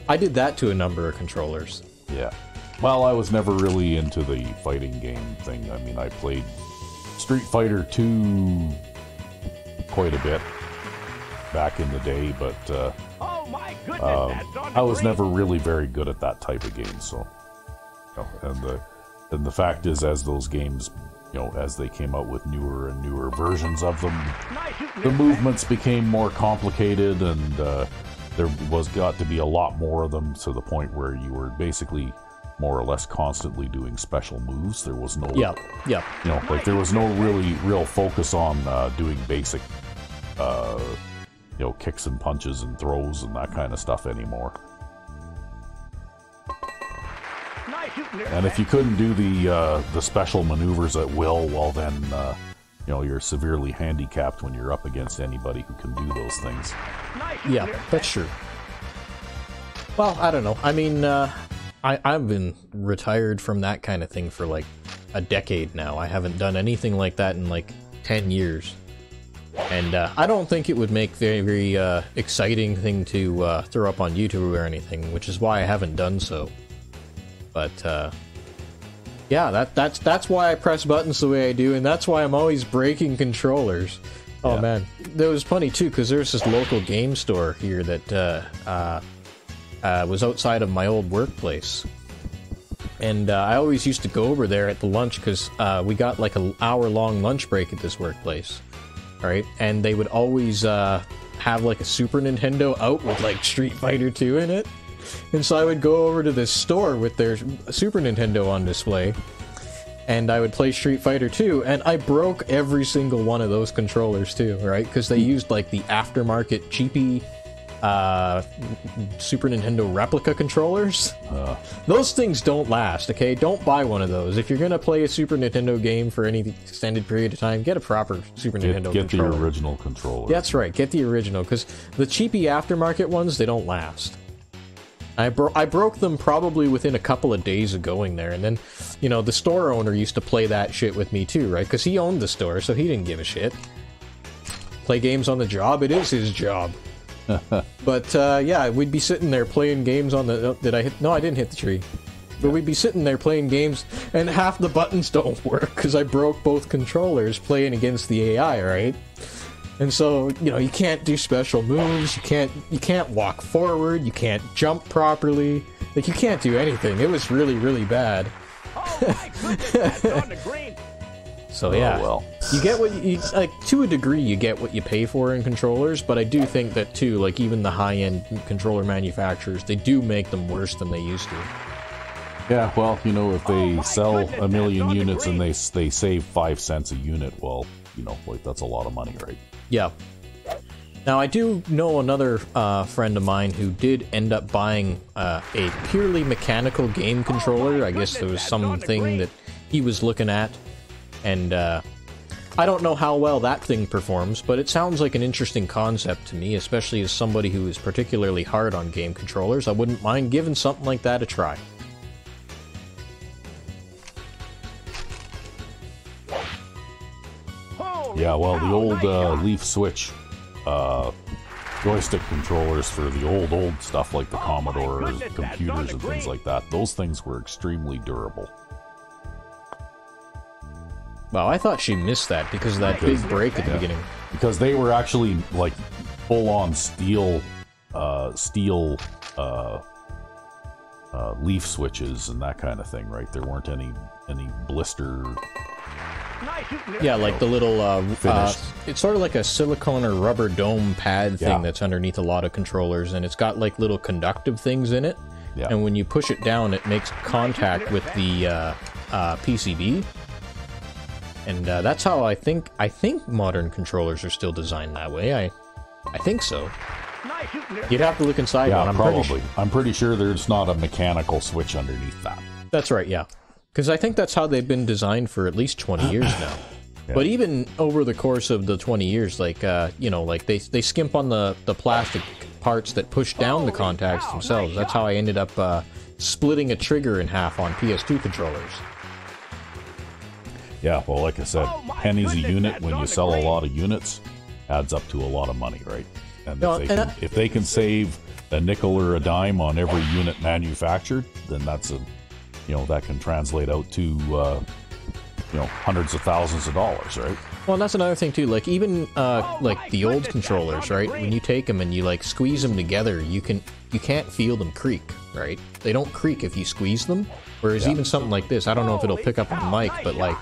I did that to a number of controllers. Yeah. Well, I was never really into the fighting game thing. I mean, I played Street Fighter 2 quite a bit back in the day, but Oh my goodness, that's on the I was green. never really very good at that type of game. So, and the fact is, as those games, as they came out with newer and newer versions of them, the movements became more complicated, and there got to be a lot more of them, to the point where you were basically more or less constantly doing special moves. There was no, there was no real focus on doing basic, kicks and punches and throws and that kind of stuff anymore. And if you couldn't do the special maneuvers at will, well then, you're severely handicapped when you're up against anybody who can do those things. Yeah, that's true. Well, I don't know. I mean, I've been retired from that kind of thing for like a decade now. I haven't done anything like that in like 10 years. And I don't think it would make very exciting thing to throw up on YouTube or anything, which is why I haven't done so. But Yeah, that's why I press buttons the way I do, and that's why I'm always breaking controllers. Oh man, that was funny too, because there's this local game store here that was outside of my old workplace, and I always used to go over there at the lunch because we got like an hour-long lunch break at this workplace, right? And they would always have like a Super Nintendo out with like Street Fighter 2 in it. And so I would go over to this store with their Super Nintendo on display, and I would play Street Fighter 2, and I broke every single one of those controllers too, right? Because they used like the aftermarket cheapy Super Nintendo replica controllers. Those things don't last, okay? Don't buy one of those. If you're gonna play a Super Nintendo game for any extended period of time, get a proper Super Nintendo Get controller. the original controller. That's right, get the original, because the cheapy aftermarket ones, they don't last. I broke them probably within a couple of days of going there, and then, you know, the store owner used to play that shit with me too, right? Because he owned the store, so he didn't give a shit. Play games on the job, it is his job. But, yeah, we'd be sitting there playing games on the... Did I hit... No, I didn't hit the tree. But we'd be sitting there playing games, and half the buttons don't work, because I broke both controllers playing against the AI, right? And so, you know, you can't do special moves, you can't walk forward, you can't jump properly, like, you can't do anything. It was really, really bad. Oh my goodness, that's on the green. So yeah, well. you get what you like, to a degree you get what you pay for in controllers, but I do think that too, like, even the high-end controller manufacturers, they do make them worse than they used to. Yeah, well, you know, if they sell a million units and they save 5 cents a unit, well, you know, like, that's a lot of money, right? Yeah. Now, I do know another friend of mine who did end up buying a purely mechanical game controller. I guess there was something that he was looking at, and I don't know how well that thing performs, but it sounds like an interesting concept to me, especially as somebody who is particularly hard on game controllers. I wouldn't mind giving something like that a try. Yeah, well, the old Leaf Switch joystick controllers for the old stuff like the Commodore computers and things like that, those things were extremely durable. Wow, I thought she missed that because of that big break at the beginning. Because they were actually like full-on steel leaf switches and that kind of thing, right? There weren't any blister. Yeah, like the little it's sort of like a silicone or rubber dome pad thing that's underneath a lot of controllers, and it's got like little conductive things in it. Yeah. And when you push it down, it makes contact with the PCB. And that's how I think modern controllers are still designed that way. I think so. You'd have to look inside one. Probably. I'm pretty sure there's not a mechanical switch underneath that. That's right, yeah. Because I think that's how they've been designed for at least 20 years now. Yeah. But even over the course of the 20 years, like, you know, like they skimp on the plastic parts that push down the contacts themselves. That's how I ended up splitting a trigger in half on PS2 controllers. Yeah, well, like I said, pennies a unit when you sell a lot of units adds up to a lot of money, right? And if they can save a nickel or a dime on every unit manufactured, then that's a, you know, that can translate out to, you know, hundreds of thousands of dollars, right? Well, and that's another thing too. Like even like the old controllers, right? When you take them and you like squeeze them together, you can't feel them creak, right? They don't creak if you squeeze them. Whereas even something like this, I don't know if it'll pick up on mic, but like.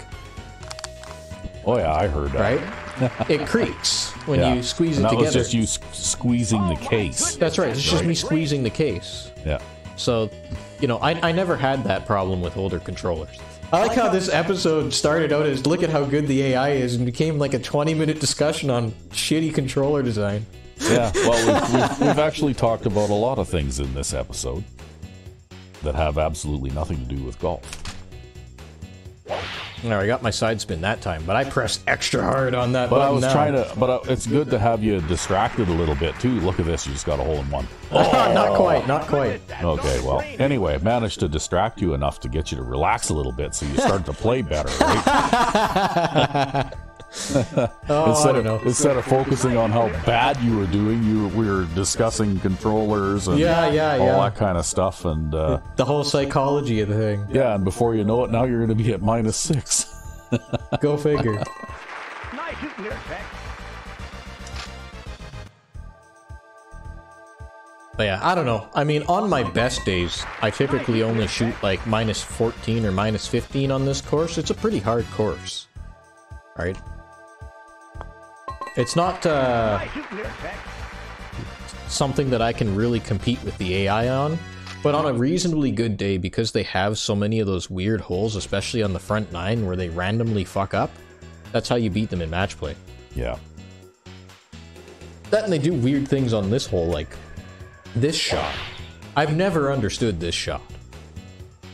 Oh yeah, I heard that. Right? It creaks when you squeeze it together. That was just you squeezing the case. That's right. It's just me squeezing the case. Yeah. So, you know, I never had that problem with older controllers. I like how this episode started out as look at how good the AI is and became like a 20-minute discussion on shitty controller design. Yeah, well, we've actually talked about a lot of things in this episode that have absolutely nothing to do with golf. All right, I got my side spin that time, but I pressed extra hard on that button. But I was trying to, but it's good to have you distracted a little bit too. Look at this, you just got a hole in one. Not quite, not quite. Okay, well, anyway, I managed to distract you enough to get you to relax a little bit so you start to play better, right? Oh, I don't know. Instead of focusing on how bad you were doing, we were discussing controllers and all that kind of stuff. And the whole psychology of the thing. yeah, and before you know it, now you're going to be at -6. Go figure. Nice shooting there, Tex. But yeah, I don't know. I mean, on my best days, I typically only shoot like -14 or -15 on this course. It's a pretty hard course. Right? It's not Nice shooting there, Tex. something that I can really compete with the AI on, but on a reasonably good day, because they have so many of those weird holes, especially on the front 9 where they randomly fuck up, that's how you beat them in match play. Yeah. That and they do weird things on this hole, like this shot. I've never understood this shot.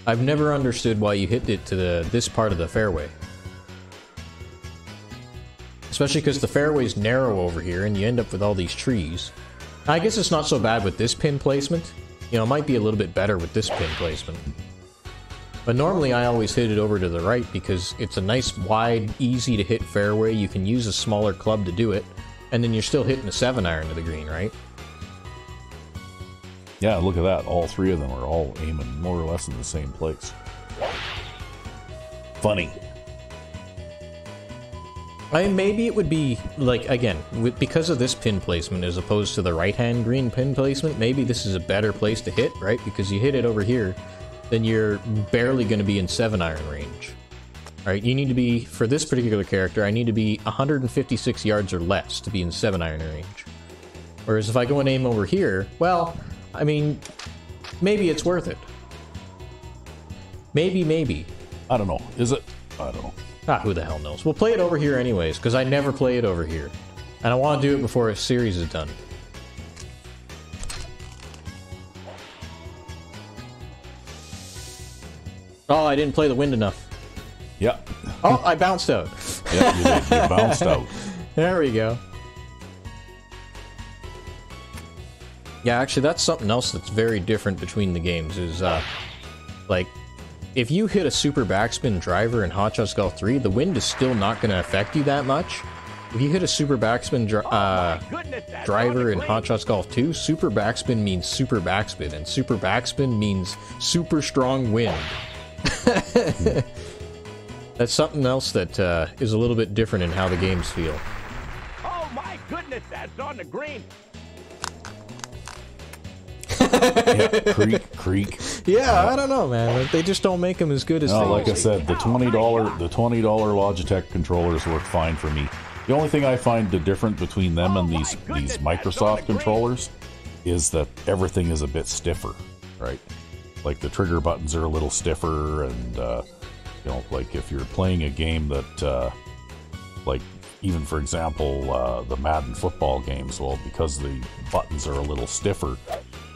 I've never understood why you hit it to this part of the fairway. Especially because the fairway's narrow over here and you end up with all these trees. I guess it's not so bad with this pin placement. You know, it might be a little bit better with this pin placement. But normally I always hit it over to the right because it's a nice, wide, easy to hit fairway. You can use a smaller club to do it. And then you're still hitting a 7-iron to the green, right? Yeah, look at that. All three of them are all aiming more or less in the same place. Funny. I mean, maybe it would be, like, again, because of this pin placement as opposed to the right-hand green pin placement, maybe this is a better place to hit, right? Because you hit it over here, then you're barely going to be in 7-iron range. Alright, you need to be, for this particular character, I need to be 156 yards or less to be in 7-iron range. Whereas if I go and aim over here, well, I mean, maybe it's worth it. Maybe. I don't know. Is it? I don't know. Ah, who the hell knows? We'll play it over here anyways, because I never play it over here. And I want to do it before a series is done. Oh, I didn't play the wind enough. Yep. Oh, I bounced out. Yeah, you did. You bounced out. There we go. Yeah, actually, that's something else that's very different between the games, is, like, if you hit a super backspin driver in Hot Shots Golf 3, the wind is still not going to affect you that much. If you hit a super backspin driver in Hot Shots Golf 2, super backspin means super backspin, and super backspin means super strong wind. That's something else that is a little bit different in how the games feel. Oh my goodness, that's on the green. Yeah, creak. Yeah, I don't know, man. They just don't make them as good as No, they like I used to. said, the $20 Logitech controllers work fine for me. The only thing I find the different between them and these Microsoft controllers is that everything is a bit stiffer, right? Like the trigger buttons are a little stiffer, and you know, like if you're playing a game that, like even for example, the Madden football games, well, because the buttons are a little stiffer,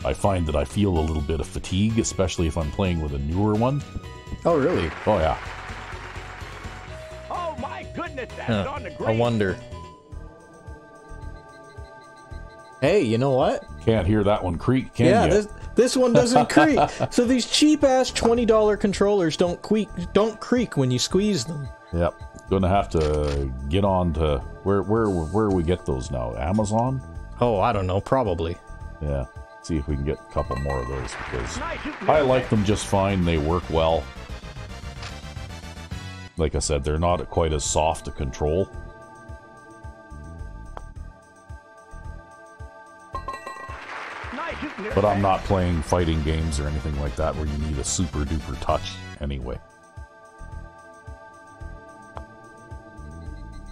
I find that I feel a little bit of fatigue, especially if I'm playing with a newer one. Oh, really? Oh yeah. Oh my goodness, that's on the green. I wonder. Hey, you know what? Can't hear that one creak, can Yeah, you? this one doesn't creak. So these cheap-ass $20 controllers don't creak when you squeeze them. Yep. Gonna have to get on to where we get those now? Amazon? Oh, I don't know. Probably. Yeah. See if we can get a couple more of those, because I like them just fine. They work well. Like I said, they're not quite as soft to control. But I'm not playing fighting games or anything like that where you need a super duper touch anyway.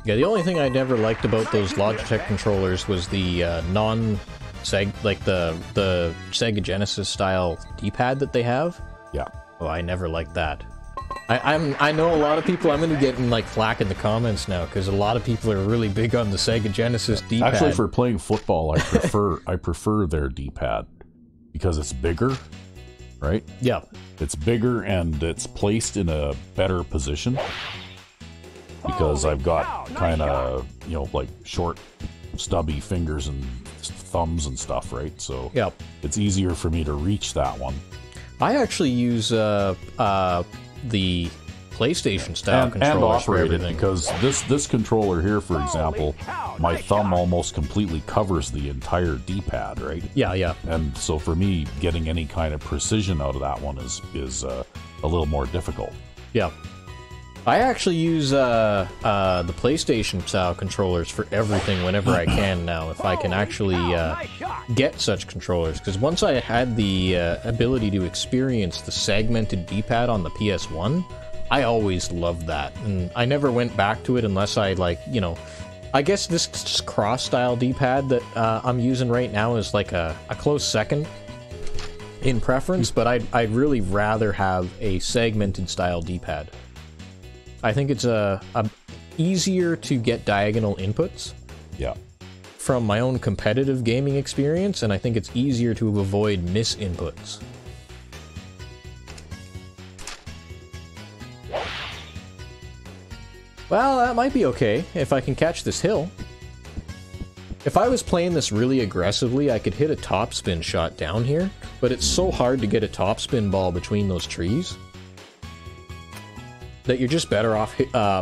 Yeah, the only thing I never liked about those Logitech controllers was the like the Sega Genesis style D-pad that they have. Yeah. Oh, I never liked that. I know a lot of people. I'm gonna get in like flack in the comments now because a lot of people are really big on the Sega Genesis D-pad. Actually, for playing football, I prefer their D-pad because it's bigger, right? Yeah. It's bigger and it's placed in a better position. Because I've got kind of, you know, like short, stubby fingers and thumbs and stuff, right? So Yep. it's easier for me to reach that one. I actually use the PlayStation style and controllers for operate it, everything. because this controller here, for example, my thumb almost completely covers the entire D-pad, right? Yeah, yeah. And so for me, getting any kind of precision out of that one is a little more difficult. Yeah. I actually use the PlayStation style controllers for everything whenever I can now, if I can actually get such controllers. Because once I had the ability to experience the segmented D-pad on the PS1, I always loved that. And I never went back to it unless I, like, you know... I guess this cross-style D-pad that I'm using right now is like a close second in preference, but I'd really rather have a segmented style D-pad. I think it's a easier to get diagonal inputs. Yeah. From my own competitive gaming experience, and I think it's easier to avoid misinputs. Well, that might be okay if I can catch this hill. If I was playing this really aggressively, I could hit a topspin shot down here, but it's so hard to get a topspin ball between those trees that you're just better off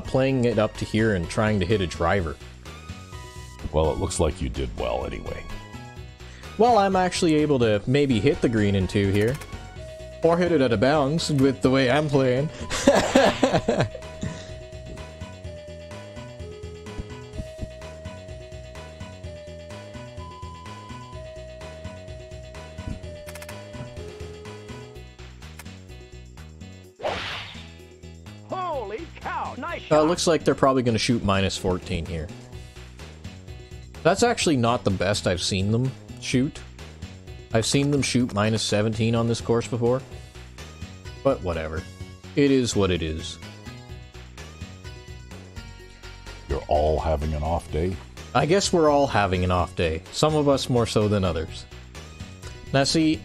playing it up to here and trying to hit a driver. Well, it looks like you did well anyway. Well, I'm actually able to maybe hit the green in two here. Or hit it out of bounds with the way I'm playing. Holy cow, nice shot. Looks like they're probably going to shoot minus 14 here. That's actually not the best I've seen them shoot. I've seen them shoot minus 17 on this course before. But whatever. It is what it is. You're all having an off day? I guess we're all having an off day. Some of us more so than others. Now see,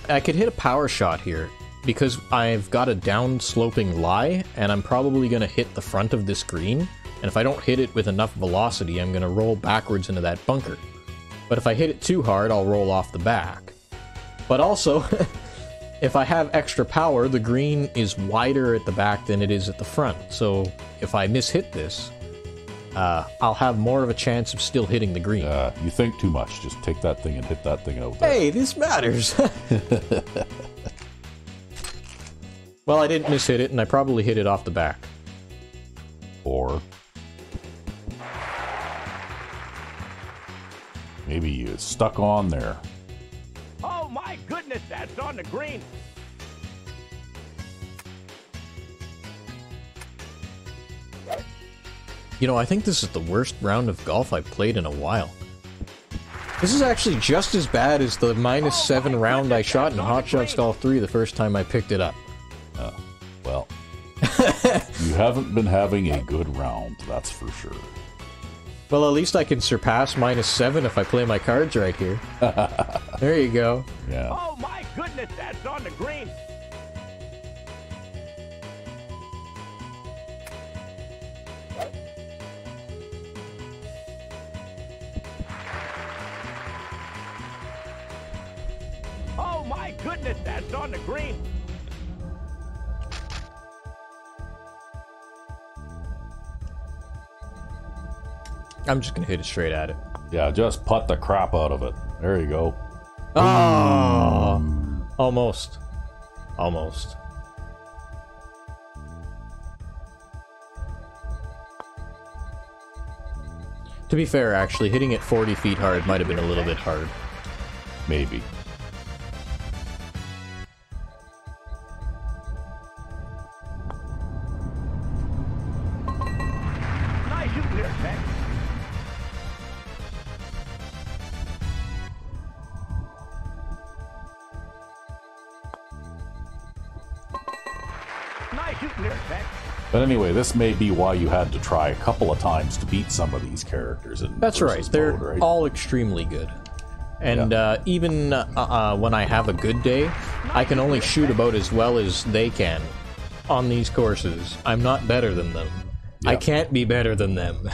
I could hit a power shot here, because I've got a down-sloping lie, and I'm probably going to hit the front of this green, and if I don't hit it with enough velocity, I'm going to roll backwards into that bunker. But if I hit it too hard, I'll roll off the back. But also, if I have extra power, the green is wider at the back than it is at the front, so if I mishit this, I'll have more of a chance of still hitting the green. You think too much. Just take that thing and hit that thing out there. Hey, this matters! Well, I didn't mishit it, and I probably hit it off the back. Or maybe you stuck on there. Oh my goodness, that's on the green. You know, I think this is the worst round of golf I've played in a while. This is actually just as bad as the minus 7 round I shot in Hot Shots Golf 3 the first time I picked it up. Well, you haven't been having a good round, that's for sure. Well, at least I can surpass minus 7 if I play my cards right here. There you go. Yeah. Oh my goodness, that's on the green. Oh my goodness, that's on the green. I'm just gonna hit it straight at it. Yeah, just putt the crap out of it. There you go. Oh! Almost. Almost. To be fair, actually, hitting it 40 feet hard might have been a little bit hard. Maybe. Nice shooting there, Beck. Nice shooting there, Beck. But anyway, this may be why you had to try a couple of times to beat some of these characters in That's right. versus They're mode, right? all extremely good. And even when I have a good day, I can only shoot about as well as they can on these courses. I'm not better than them. I Yeah. can't be better than them.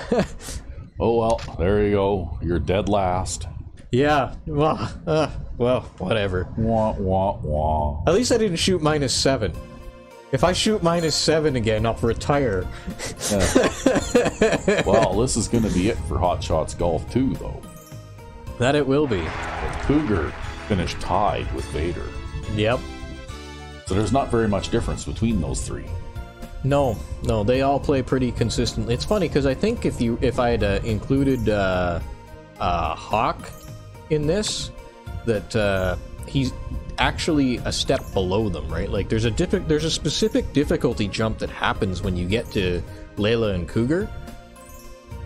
Oh well, there you go. You're dead last. Yeah, well, whatever. Wah, wah, wah. At least I didn't shoot minus 7. If I shoot -7 again, I'll retire. Well, this is going to be it for Hot Shots Golf 2, though. That it will be. Cougar finished tied with Vader. Yep. So there's not very much difference between those three. No, they all play pretty consistently. It's funny because I think if I had included Hawk in this, that he's actually a step below them, right? Like there's a specific difficulty jump that happens when you get to Layla and Cougar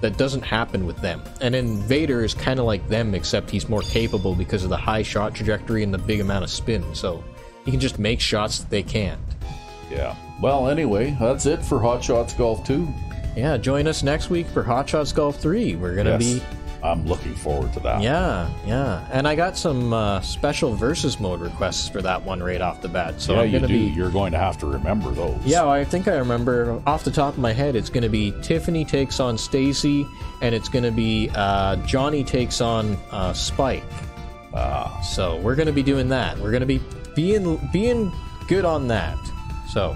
that doesn't happen with them. And then Vader is kind of like them, except he's more capable because of the high shot trajectory and the big amount of spin. So he can just make shots that they can't. Yeah. Well, anyway, that's it for Hot Shots Golf 2. Yeah, join us next week for Hot Shots Golf 3. We're gonna be... I'm looking forward to that. Yeah. And I got some special versus mode requests for that one right off the bat. So I'm gonna You're going to have to remember those. Yeah, I think I remember off the top of my head. It's gonna be Tiffany takes on Stacy, and it's gonna be Johnny takes on Spike. So we're gonna be doing that. We're gonna be being good on that. So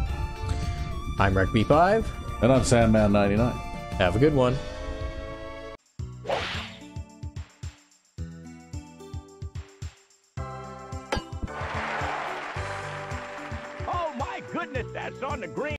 I'm RecB5. And I'm Sandman99. Have a good one. Oh my goodness, that's on the green.